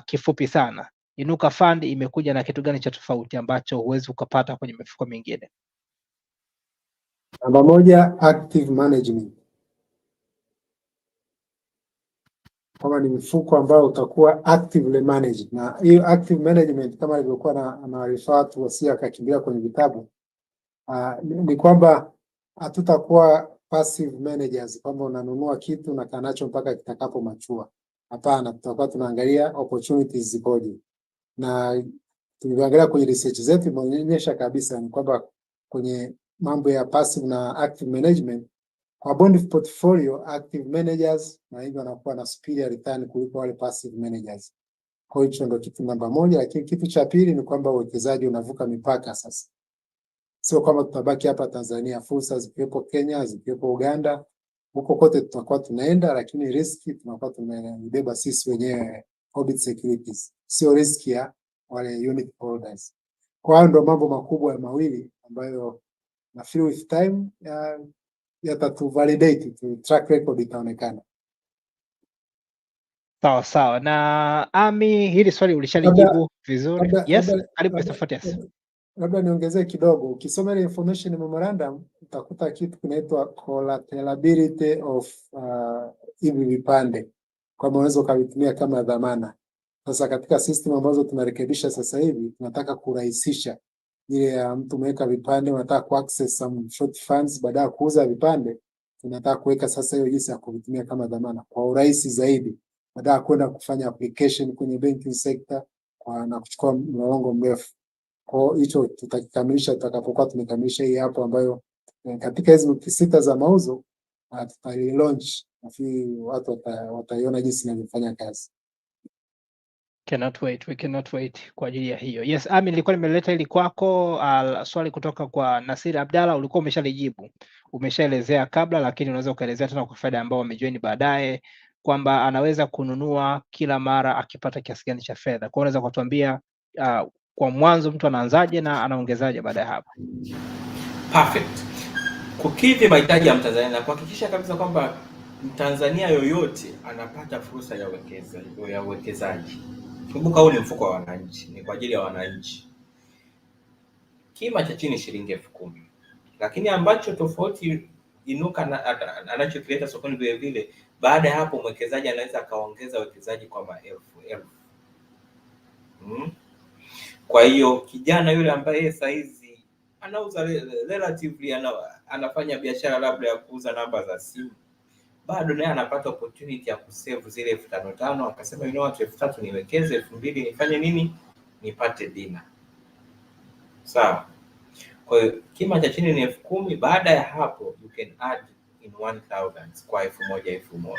A: kifupi sana, Inuka Fund imekuja na kitu gani cha tofauti ambacho huwezi ukapata kwenye mifuko mingine?
B: Namba moja, active management. Kama ni mfuko ambao utakuwa actively managed, na hiyo active management kama ilivyokuwa na refer tu wasia akakimbia kwenye vitabu, ni kwamba hatutakuwa passive managers, kwamba unanunua kitu na kanacho mpaka kitakapo machua. Hapana, tutakuwa tunaangalia opportunities zikoje, na tuliangalia kwenye research zetu imeonyesha kabisa ni kwamba kwenye mambo ya passive na active management, kwa bond portfolio active managers na hivyo wanakuwa na superior return kuliko wale passive managers. Kwa hiyo ndio kitu namba moja. Lakini kitu cha pili ni kwamba uwekezaji unavuka mipaka sasa. Sio kama tutabaki hapa Tanzania, fursa zikiwepo Kenya, zikiwepo Uganda, huko kote tutakuwa tunaenda, lakini riski tunakuwa tumebeba sisi wenyewe Orbit Securities, sio riski ya wale unit holders. Kwa hiyo ndio mambo makubwa mawili ambayo na feel with time yatatu validate tu, track record itaonekana.
A: Sawa. Na Ami, hili swali ulishalijibu vizuri. Yes, karibu Mr. Fortius.
B: Labda niongezee kidogo. Ukisoma ile information memorandum utakuta kitu kinaitwa collaterability of hivi vipande, kama unaweza ukavitumia kama dhamana. Sasa katika system ambazo tunarekebisha sasa hivi, tunataka kurahisisha ile ya mtu mweka vipande, unataka kuaccess some short funds baada ya kuuza vipande, tunataka kuweka sasa hiyo jinsi ya kuvitumia kama dhamana kwa urahisi zaidi, baada ya kwenda kufanya application kwenye banking sector na kuchukua mlolongo mrefu. Kwa hicho tutakikamilisha tutakapokuwa tumekamilisha hii hapo, ambayo katika hizo wiki 6 za mauzo tutailaunch, nafikiri watu wataiona jinsi inavyofanya kazi.
A: We cannot wait kwa ajili ya hiyo. Yes, Ami, nilikuwa nimeleta ili kwako. Swali kutoka kwa Nasir Abdalla ulikuwa umeshalijibu, umeshaelezea kabla, lakini unaweza ukaelezea tena kwa faida ambao wamejoin baadaye, kwamba anaweza kununua kila mara akipata kiasi gani cha fedha. Kwa unaweza kutuambia kwa mwanzo mtu anaanzaje na anaongezaje baada ya hapo?
C: Perfect. Kukidhi mahitaji ya Mtanzania na kuhakikisha kabisa kwamba Mtanzania yoyote anapata fursa ya uwekezaji. Kumbuka huu ni mfuko wa wananchi, ni kwa ajili ya wananchi. Kima cha chini shilingi 10,000. Lakini ambacho tofauti Inuka anachokileta sokoni vile vile, baada ya hapo mwekezaji anaweza akaongeza uwekezaji kwa maelfu. Kwa hiyo kijana yule ambaye saizi anauza relatively anafanya biashara labda ya kuuza namba za simu, bado naye anapata opportunity ya kusave zile 5,500, akasema you know what, 3,000 niwekeze, 2,000 nifanye nini, nipate dina. Sawa. Kwa hiyo kima cha chini ni 10,000. Baada ya hapo you can add in 1,000 kwa 1,000.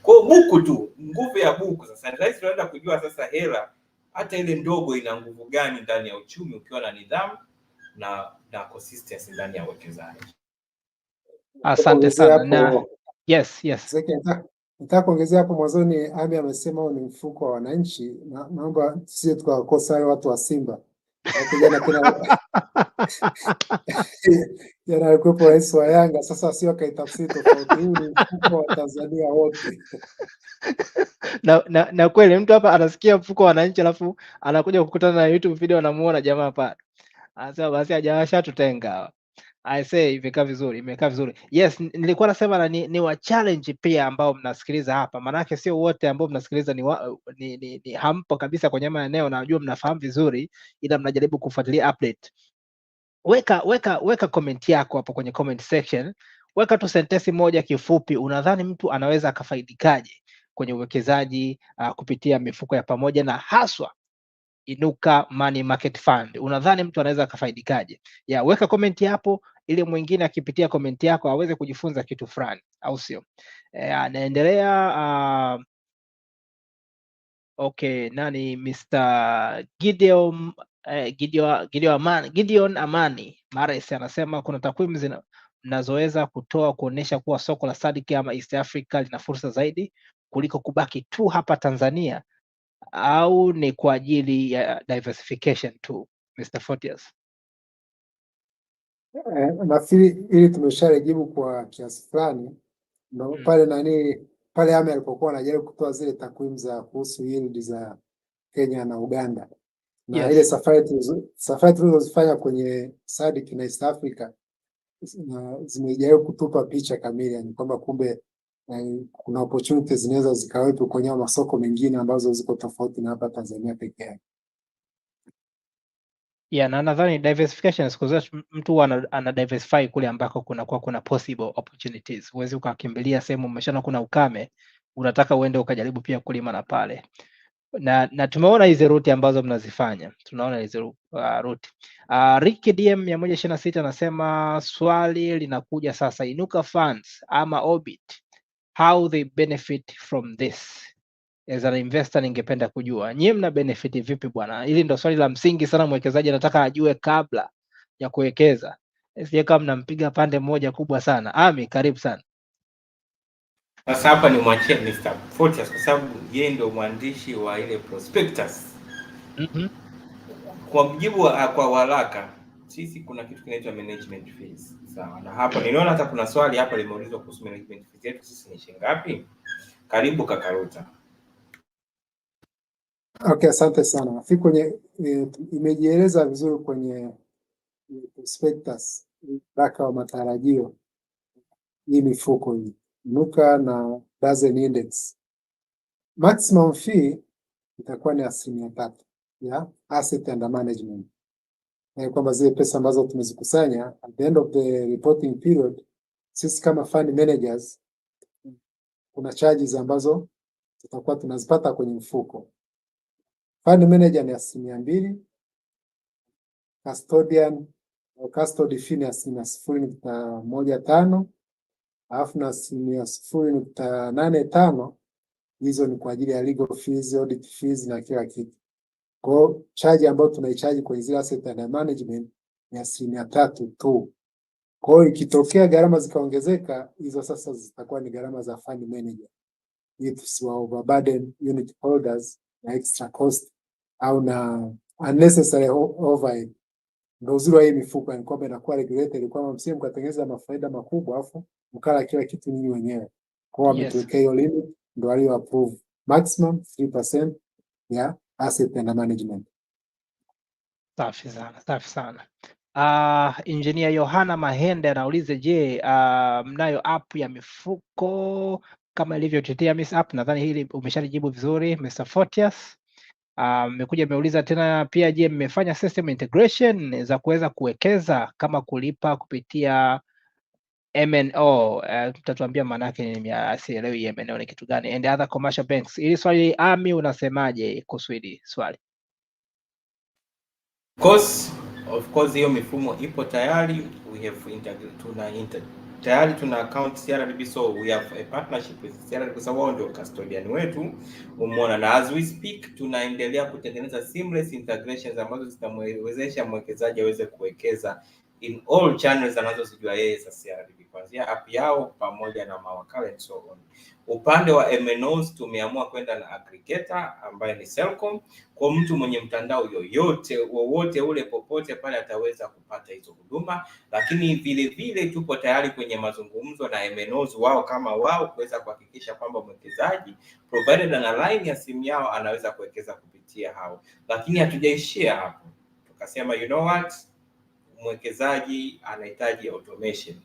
C: Kwa buku tu, nguvu ya buku. Sasa rahisi tunaenda kujua sasa hela hata ile ndogo ina nguvu gani ndani ya uchumi ukiwa na nidhamu na consistency ndani ya uwekezaji.
A: Asante sana. Na yes.
B: Nataka kuongezea hapo mwanzoni, Ami amesema ni mfuko wa wananchi, na naomba sisi tukawakosa wale watu wa Simba. Jana alikuwepo rais wa Yanga, sasa sio kaitafsiri tofauti. Huu ni mfuko wa Tanzania wote.
A: Na kweli mtu hapa anasikia mfuko wa wananchi alafu anakuja kukutana na YouTube video anamuona jamaa pale. Anasema basi hajawasha tutenga. I say imekaa vizuri. Yes, nilikuwa nasema ni wa challenge pia ambao mnasikiliza hapa. Maana sio wote ambao mnasikiliza ni hampo kabisa kwenye maeneo, na najua mnafahamu vizuri, ila mnajaribu kufuatilia update. Weka comment yako hapo kwenye comment section. Weka tu sentensi moja kifupi, unadhani mtu anaweza akafaidikaje kwenye uwekezaji kupitia mifuko ya pamoja na haswa Inuka Money Market Fund. Unadhani mtu anaweza akafaidikaje? Weka comment hapo ili mwingine akipitia comment yako aweze kujifunza kitu fulani, au sio? Anaendelea okay, nani Mr. Gideon Amani Mares anasema kuna takwimu mnazoweza kutoa kuonesha kuwa soko la SADC ama East Africa lina fursa zaidi kuliko kubaki tu hapa Tanzania, au ni kwa ajili ya diversification tu, Mr. Photius?
B: Nafikiri ili tumeshajibu kwa kiasi fulani. Pale Ame alipokuwa anajaribu kutoa zile takwimu za kuhusu yield za Kenya na Uganda, na yes, ile safari tulizofanya kwenye SADC na East Africa zimejaribu kutupa picha kamili, yani kwamba kumbe kuna opportunities zinaweza zikawepo kwenye masoko mengine ambazo ziko tofauti na hapa Tanzania pekee yake.
A: Na nadhani diversification, siku zote mtu ana diversify kule ambako kuna possible opportunities. Huwezi ukakimbilia sehemu umeshana kuna ukame, unataka uende ukajaribu pia kulima na pale. Na tumeona hizo route ambazo mnazifanya. Tunaona hizo route. Ricky DM 126 anasema swali linakuja sasa, Inuka Funds ama Orbit, how they benefit from this? As an investor ningependa kujua nyinyi mna benefit vipi bwana? Hili ndo swali la msingi sana mwekezaji anataka ajue kabla ya kuwekeza. Sije kama mnampiga pande moja kubwa sana. Ami, karibu sana.
C: Sasa hapa ni mwachie Mr. Photius kwa sababu yeye ndio mwandishi wa ile prospectus. Kwa mjibu kwa haraka, sisi kuna kitu kinaitwa management fees. Sawa. Na hapa niliona hata kuna swali hapa limeulizwa kuhusu management fees yetu sisi ni shilingi ngapi? Karibu Kakaruta.
B: Okay, asante sana. Nafikiri kwenye imejieleza vizuri kwenye prospectus baraka wa matarajio hii mifuko hii Inuka na Bazen Index. Maximum fee itakuwa ni 3% ya asset under management. Kwamba zile pesa ambazo tumezikusanya at the end of the reporting period, sisi kama fund managers kuna charges ambazo tutakuwa tunazipata kwenye mfuko. Fund manager ni 2%, custodian au custody fee ni 0.15%, alafu na 0.85 hizo ni kwa ajili ya legal fees, audit fees na kila kitu. Kwa hiyo charge ambayo tunaichaji kwenye zile asset under management ni 3% tu. Kwa hiyo ikitokea gharama zikaongezeka, hizo sasa zitakuwa ni gharama za fund manager, ili tusiwa overburden unit holders na extra cost au na unnecessary overhead. Ndio uzuri wa hii mifuko ni kwamba inakuwa regulated, kwamba msije mkatengeneza mafaida makubwa afu mkala kila kitu ninyi wenyewe. Kwa hiyo wametuwekea hiyo limit, ndio walio approve maximum 3% ya asset under management.
A: Safi sana, safi sana. Engineer Yohana Mahende anauliza, je, mnayo app ya mifuko kama ilivyotetea Miss App? Nadhani hili umeshalijibu vizuri Mr. Fortius. Mmekuja mmeuliza tena pia, je, mmefanya system integration za kuweza kuwekeza kama kulipa kupitia MNO? Tutatuambia maana yake ni sielewi MNO ni kitu gani, and other commercial banks. Ili swali Ami, unasemaje kuhusu hili swali?
C: Of course hiyo mifumo ipo tayari, tayari tuna account CRDB, so we have a partnership with CRDB kwa sababu ndio custodian wetu, umeona, na as we speak tunaendelea kutengeneza seamless integrations ambazo zitamwezesha mwekezaji aweze kuwekeza in all channels anazozijua yeye za CRDB, kuanzia app yao pamoja na mawakala and so on. Upande wa MNOs tumeamua kwenda na aggregator ambaye ni Selcom. Kwa mtu mwenye mtandao yoyote wowote ule popote pale ataweza kupata hizo huduma, lakini vile vile tupo tayari kwenye mazungumzo na MNOs wao kama wao kuweza kuhakikisha kwamba mwekezaji provided ana line ya simu yao anaweza kuwekeza kupitia hao. Lakini hatujaishia hapo, tukasema you know what, mwekezaji anahitaji automation.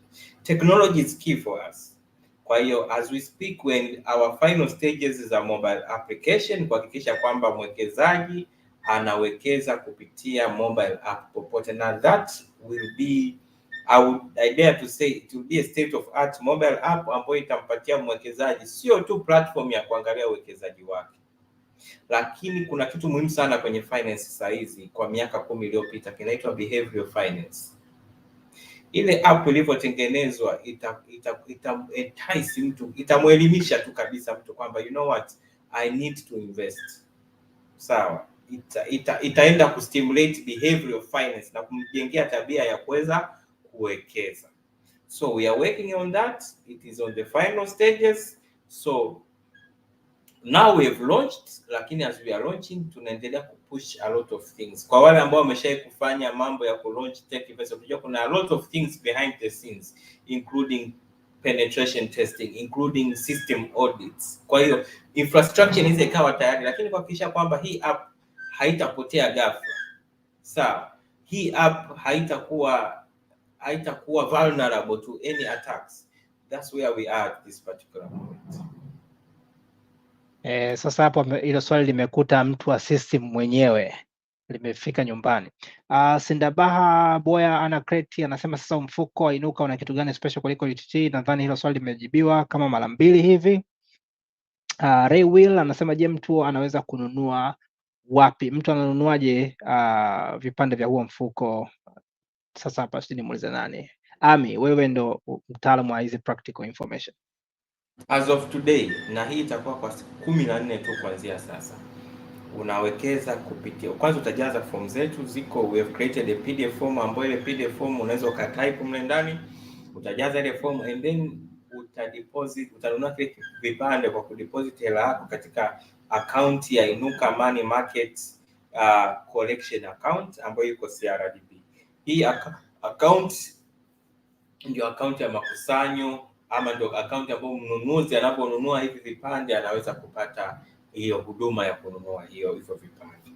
C: Technology is key for us. Kwa hiyo as we speak, when our final stages za mobile application, kuhakikisha kwamba mwekezaji anawekeza kupitia mobile app popote, na that will be, I dare to say it will be a state of art mobile app ambayo itampatia mwekezaji sio tu platform ya kuangalia uwekezaji wake, lakini kuna kitu muhimu sana kwenye finance sasa hizi kwa miaka 10 iliyopita kinaitwa behavioral finance. Ile app ilivyotengenezwa entice mtu, itamuelimisha tu kabisa mtu kwamba you know what, I need to invest. Sawa, itaenda kustimulate behavioral finance na kumjengea tabia ya kuweza kuwekeza. So we are working on that, it is on the final stages. So now we have launched, lakini as we are launching tunaendelea kupush a lot of things. Kwa wale ambao wameshawahi kufanya mambo ya ku-launch tech investment, unajua kuna a lot of things behind the scenes, including penetration testing, including system audits. Kwa hiyo infrastructure inaweza ikawa tayari, lakini kuhakikisha kwamba hii app haitapotea ghafla. Sawa, hii app haitakuwa vulnerable to any attacks. That's where we are at this particular moment.
A: Sasa hapo hilo swali limekuta mtu wa system mwenyewe, limefika nyumbani. Sindabaha Boya ana credit anasema, sasa mfuko wa Inuka una kitu gani special kuliko UTT? Nadhani hilo swali limejibiwa kama mara 2 hivi. Ray Will anasema, je, mtu anaweza kununua wapi? Mtu ananunuaje vipande vya huo mfuko? Sasa hapa sisi nimuulize nani? Ami, wewe ndo mtaalamu wa hizi practical information.
C: As of today, na hii itakuwa kwa siku 14 tu kuanzia sasa, unawekeza kupitia, kwanza utajaza form zetu ziko, we have created a PDF form ambayo ile PDF form unaweza ukatype mle ndani, utajaza ile form and then utadeposit, utanunua kile vipande kwa kudeposit hela yako katika account ya Inuka Money Market collection account ambayo iko CRDB. Hii account ndio account ya makusanyo, ama ndio account ambayo mnunuzi anaponunua hivi vipande anaweza kupata hiyo huduma ya kununua hivyo vipande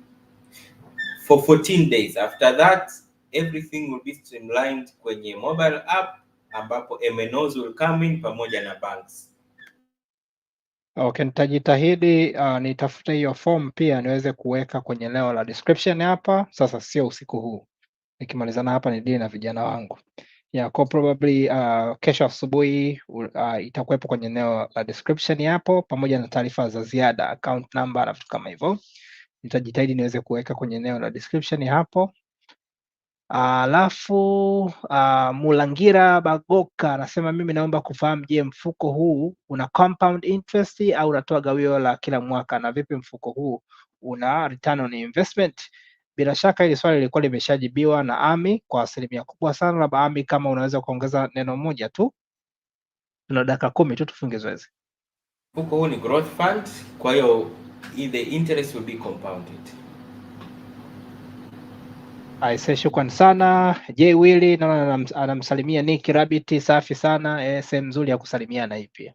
C: for 14 days. After that everything will be streamlined kwenye mobile app ambapo MNOs will come in pamoja na banks.
A: Okay, nitajitahidi nitafute hiyo form pia niweze kuweka kwenye eneo la description hapa. Sasa sio usiku huu, nikimalizana hapa ni na vijana wangu kwa probably kesho asubuhi itakuwepo kwenye eneo la description hapo, pamoja na taarifa za ziada, account number na vitu kama hivyo. Nitajitahidi niweze kuweka kwenye eneo la description hapo. Alafu Mulangira Bagoka anasema mimi naomba kufahamu, je, mfuko huu una compound interest au unatoa gawio la kila mwaka, na vipi mfuko huu una return on investment? Bila shaka hili swali lilikuwa limeshajibiwa na Ami kwa asilimia kubwa sana. Labda Ami, kama unaweza kuongeza neno moja tu, tuna dakika 10 tu tufunge zoezi.
C: Mfuko huu ni growth fund, kwa hiyo the interest will be compounded.
A: Aise, shukrani sana. J Willy naona anamsalimia Nick Rabbit, safi sana. Sehemu nzuri ya kusalimiana hii pia.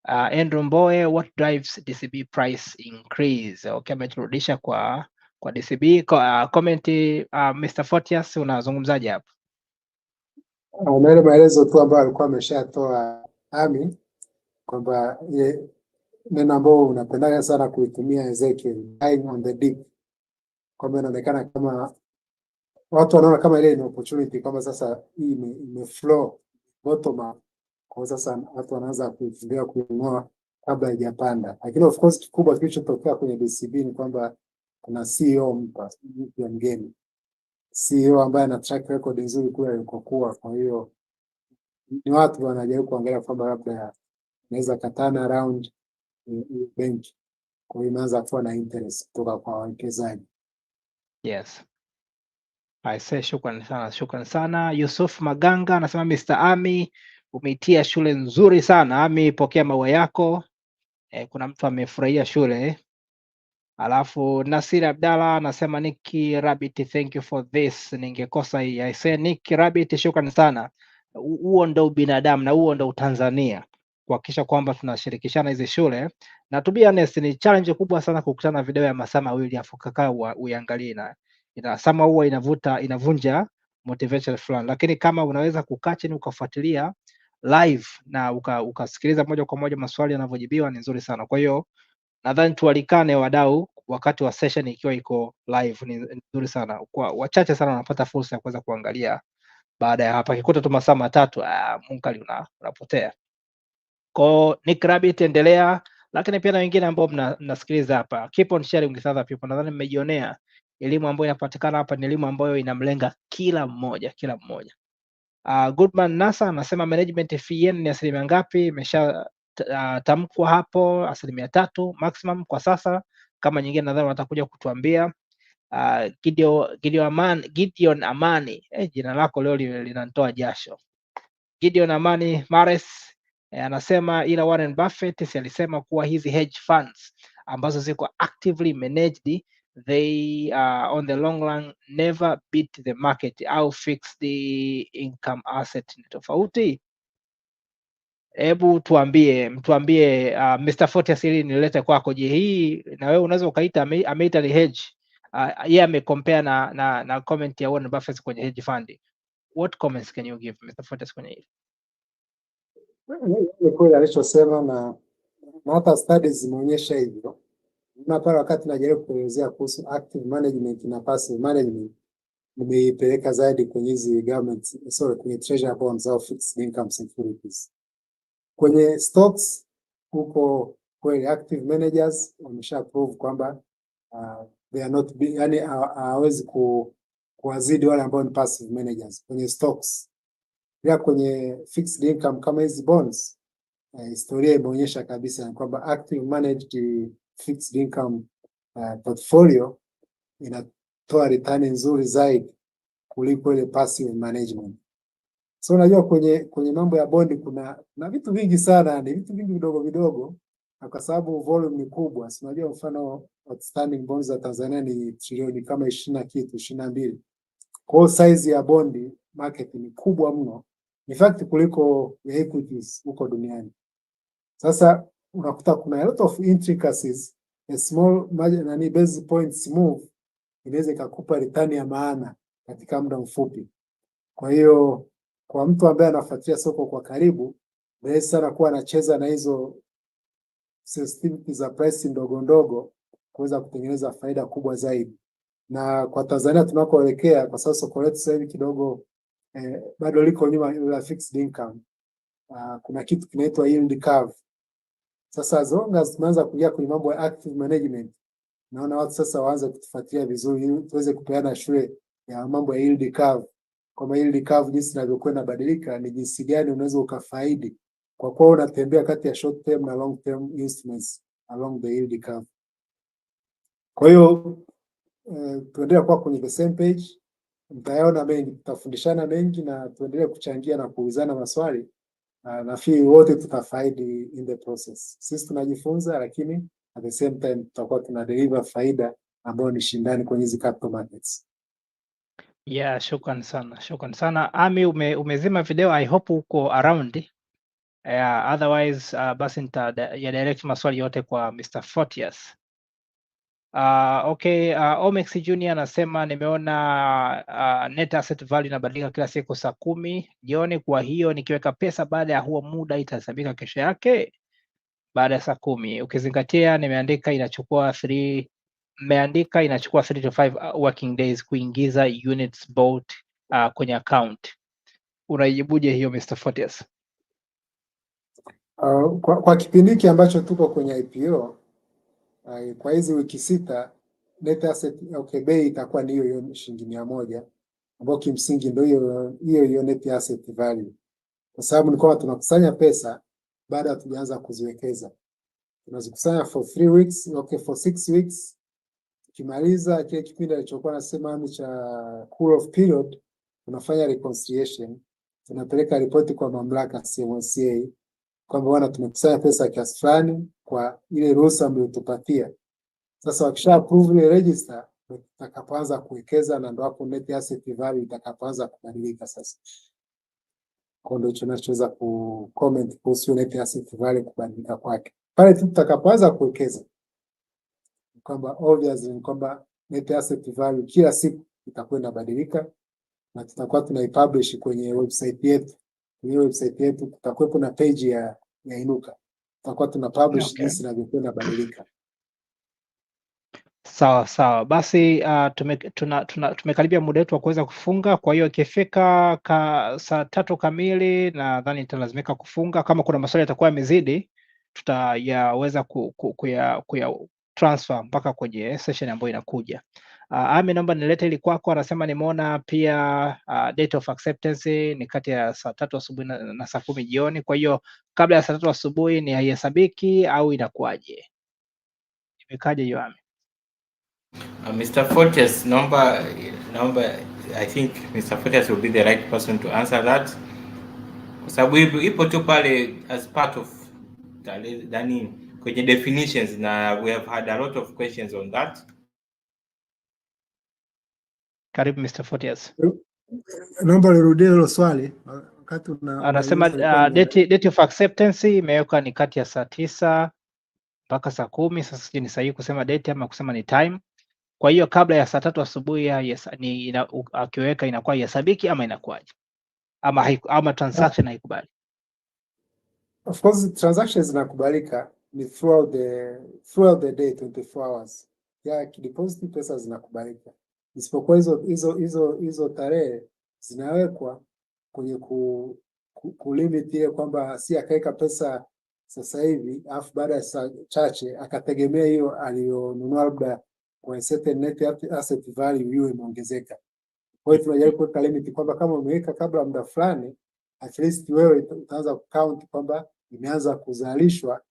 A: Andrew Mboe, what drives DCB price increase? Okay, ameturudisha kwa DCB. Comment Mr. Fortius, unazungumzaje hapo?
B: Na ile maelezo tu ambayo alikuwa ameshatoa Ami kwamba ile neno ambao unapendaga sana kuitumia Ezekiel, buying on the dip, kwamba inaonekana kama watu wanaona kama ile ni opportunity, kama sasa hii imeflow bottom up, kwa sasa watu wanaanza kufikiria kununua kabla haijapanda. Lakini of course kikubwa kilichotokea kwenye DCB ni kwamba kuna CEO mpya mgeni, CEO ambaye ana track record nzuri kule alikokuwa. Kwa hiyo ni watu wanajaribu kuangalia kwamba labda naweza katana around bench, kwa hiyo inaanza kuwa na interest kutoka kwa wawekezaji.
A: Yes. I say shukrani sana. Yusuf Maganga anasema Mr. Ami, umeitia shule nzuri sana. Ami, pokea maua yako. Kuna mtu amefurahia shule. Alafu Nasir Abdalla anasema Nicky Rabbit, thank you for this. Ningekosa hii. I say Nicky Rabbit, shukrani sana. Huo ndo binadamu na huo ndo Tanzania, kuhakikisha kwamba tunashirikishana hizi shule. Na to be honest, ni challenge kubwa sana kukutana video ya masaa mawili afu kakaa uiangalie, na sama huwa inavunja motivation fulani, lakini kama unaweza kukaa chini ukafuatilia live na ukasikiliza moja kwa moja maswali yanavyojibiwa, ni nzuri sana. Kwa hiyo nadhani tualikane wadau wakati wa session ikiwa iko live, ni nzuri sana. Kwa wachache sana wanapata fursa ya kuweza kuangalia. Baada ya hapa kikuta tu masaa matatu, munkali unapotea. Kwa Nick Rabbit, endelea. Lakini pia na wengine ambao mnasikiliza hapa, keep on sharing with other people. Nadhani mmejionea elimu ambayo inapatikana hapa ni elimu ambayo inamlenga kila mmoja. Goodman Nasa anasema management fee yenu ni asilimia ngapi? Imesha tamkwa hapo, 3% maximum kwa sasa. Kama nyingine nadhani watakuja kutuambia. Gideon Amani, jina lako leo linanitoa jasho. Gideon Amani Mares anasema ila Warren Buffett si alisema kuwa hizi hedge funds ambazo ziko actively managed, they on the long run never beat the market au fixed income asset ni tofauti? Hebu mtuambie Mr. Fortius, ili nilete kwako. Je, hii na wewe unaweza ukaita ameita ni hedge? Yeye amecompare na comment ya Warren Buffett kwenye hedge fund. What comments can you give Mr. Fortius kwenye hili?
B: Ni kweli alichosema na hata studies zimeonyesha hivyo. Na pale wakati najaribu kuelezea kuhusu active management na passive management, nimeipeleka zaidi kwenye hizi kwenye treasury bonds au fixed income securities. Kwenye stocks huko kweli active managers wamesha prove kwamba they are not yani hawezi kuwazidi wale ambao ni passive managers kwenye stocks. Pia kwenye fixed income kama hizi bonds, historia imeonyesha kabisa kwamba active managed fixed income portfolio inatoa return nzuri zaidi kuliko ile passive management. So unajua kwenye mambo ya bondi kuna vitu vingi sana, ni vitu vingi vidogo, na kwa sababu volume ni kubwa. Si unajua mfano outstanding bonds za Tanzania ni trilioni kama 22. Kwa hiyo size ya bondi market ni kubwa mno, in fact kuliko equities huko duniani. Sasa unakuta kuna a lot of intricacies, a small basis points move inaweza ikakupa return ya maana katika muda mfupi. Kwa hiyo kwa mtu ambaye anafuatilia soko kwa karibu, rahisi sana kuwa anacheza na hizo sensitivity za price ndogo kuweza kutengeneza faida kubwa zaidi. Na kwa Tanzania tunakoelekea, kwa sababu soko letu sasa hivi kidogo bado liko nyuma la fixed income. Kuna kitu kinaitwa yield curve. Sasa as long as tumeanza kuingia kwenye mambo ya active management, naona watu sasa waanze kutufuatilia vizuri ili tuweze kupeana shule ya mambo ya yield curve, kama yield curve jinsi inavyokuwa inabadilika, ni jinsi gani unaweza ukafaidi kwa kuwa unatembea kati ya short term na long term instruments along the yield curve. Kwa hiyo tuendelee kuwa kwenye the same page, mtayaona mengi, tutafundishana mengi na tuendelee kuchangia na kuulizana maswali. Nafikiri wote tutafaidi in the process. Sisi tunajifunza, lakini at the same time tutakuwa tuna deliver faida ambayo ni shindani kwenye hizi capital markets.
A: Yeah, shukran sana. Ami, umezima video, I hope uko around. Otherwise basi ya direct maswali yote kwa Mr. Photius. Okay, Omex Junior anasema nimeona net asset value inabadilika kila siku saa 10 jioni, kwa hiyo nikiweka pesa baada ya huo muda itahesabika kesho yake baada ya saa 10, ukizingatia mmeandika inachukua 3 to 5 working days kuingiza units bought kwenye account. Unaijibuje hiyo Mr. Photius?
B: Kwa kipindi hiki ambacho tuko kwenye IPO, kwa hizi wiki 6 net asset bei itakuwa ni hiyo shilingi 100, ambayo kimsingi ndio hiyo net asset value, kwa sababu ni kwamba tunakusanya pesa baada tujaanza kuziwekeza. Tunazikusanya for 3 weeks, for 6 weeks. Tukimaliza kile kipindi alichokuwa nasema cha cool off period, tunafanya reconciliation, tunapeleka ripoti kwa mamlaka CMCA kwamba bwana, tumekusanya pesa kiasi fulani kwa ile ruhusa mliotupatia. Sasa wakisha approve ile register, tutakapoanza kuwekeza, na ndio hapo net asset value itakapoanza kubadilika. Sasa kwa ndio tunachoweza ku comment kuhusu net asset value kubadilika kwake pale tutakapoanza kuwekeza, kwamba obviously ni kwamba net asset value kila siku itakuwa inabadilika, na tutakuwa tunaipublish kwenye website yetu. Kwenye website yetu kutakuwepo na page ya Inuka, tutakuwa tuna publish jinsi inavyokuwa inabadilika.
A: Sawa. Basi tumekaribia muda wetu wa kuweza kufunga, kwa hiyo ikifika saa 3 kamili nadhani nitalazimika kufunga. Kama kuna maswali yatakuwa yamezidi, tutayaweza kuya transfer mpaka kwenye session ambayo inakuja. Ami, naomba nilete ili kwako. Anasema nimeona pia date of acceptance ni kati ya saa 3 asubuhi na saa 10 jioni. Kwa hiyo kabla ya saa 3 asubuhi ni haihesabiki au inakuwaje? Imekaje hiyo Ami?
C: Mr. Photius, naomba I think Mr. Photius will be the right person to answer that, kwa sababu ipo tu pale as part of kwenye definitions, na we have had a lot of questions on that.
A: Karibu Mr. Photius.
B: Naomba nirudie hilo swali wakati
A: anasema date of acceptance imewekwa ni kati ya saa 9 mpaka saa 10. Sasa sijui ni sahihi kusema date ama kusema ni time. Kwa hiyo kabla ya saa 3 asubuhi akiweka inakuwa ihesabiki ama inakuwaje? Ama transaction haikubali?
B: Of course transactions zinakubalika ni throughout the day 24 hours. Ya kideposit pesa zinakubalika. Isipokuwa hizo tarehe zinawekwa kwenye kulimit ile kwamba si akaweka pesa sasa hivi alafu baada ya saa chache akategemea hiyo aliyonunua labda kwa certain net asset value hiyo imeongezeka. Kwa hiyo tunajaribu kuweka limit kwamba kama umeweka kabla muda fulani, at least wewe utaanza count kwamba imeanza kuzalishwa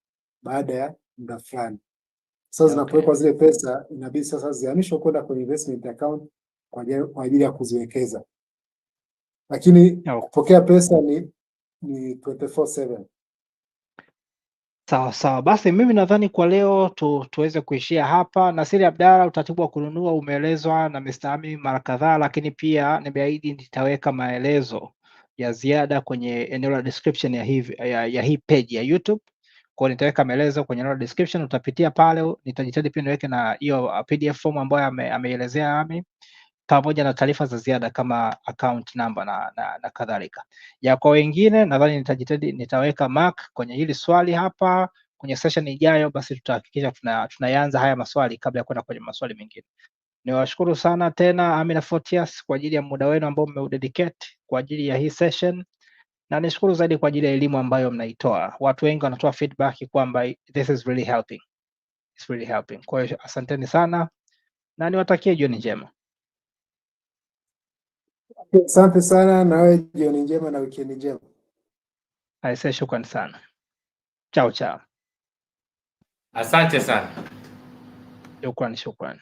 B: baada ya muda fulani. Sasa zinapowekwa zile pesa inabidi sasa zihamishwe kwenda kwenye investment account kwa ajili ya kuziwekeza. Lakini kupokea pesa ni 24/7.
A: Sawa. Basi mimi nadhani kwa leo tuweze kuishia hapa. Nasiri Abdalla, utaratibu wa kununua umeelezwa na Mr. Ami mara kadhaa, lakini pia nimeahidi nitaweka maelezo ya ziada kwenye eneo la description ya hii page ya YouTube. Kwa nitaweka maelezo kwenye eneo la description, utapitia pale. Nitajitahidi pia niweke na hiyo PDF form ambayo ameelezea Ami, pamoja na taarifa za ziada kama account number na kadhalika. Ya kwa wengine nadhani nitajitahidi nitaweka mark kwenye hili swali hapa kwenye session ijayo, basi tutahakikisha tunaanza haya maswali kabla ya kwenda kwenye maswali mengine. Niwashukuru sana tena Ami na Photius kwa ajili ya muda wenu ambao mmeudedicate kwa ajili ya hii session, na nishukuru zaidi kwa ajili ya elimu ambayo mnaitoa. Watu wengi wanatoa feedback kwamba this is really helping. It's really helping. Kwa hiyo asanteni sana na niwatakie jioni njema.
B: Asante sana, na wewe jioni njema na wikendi njema.
A: Aisee, shukrani sana. Chao chao.
C: Asante sana.
A: Shukrani.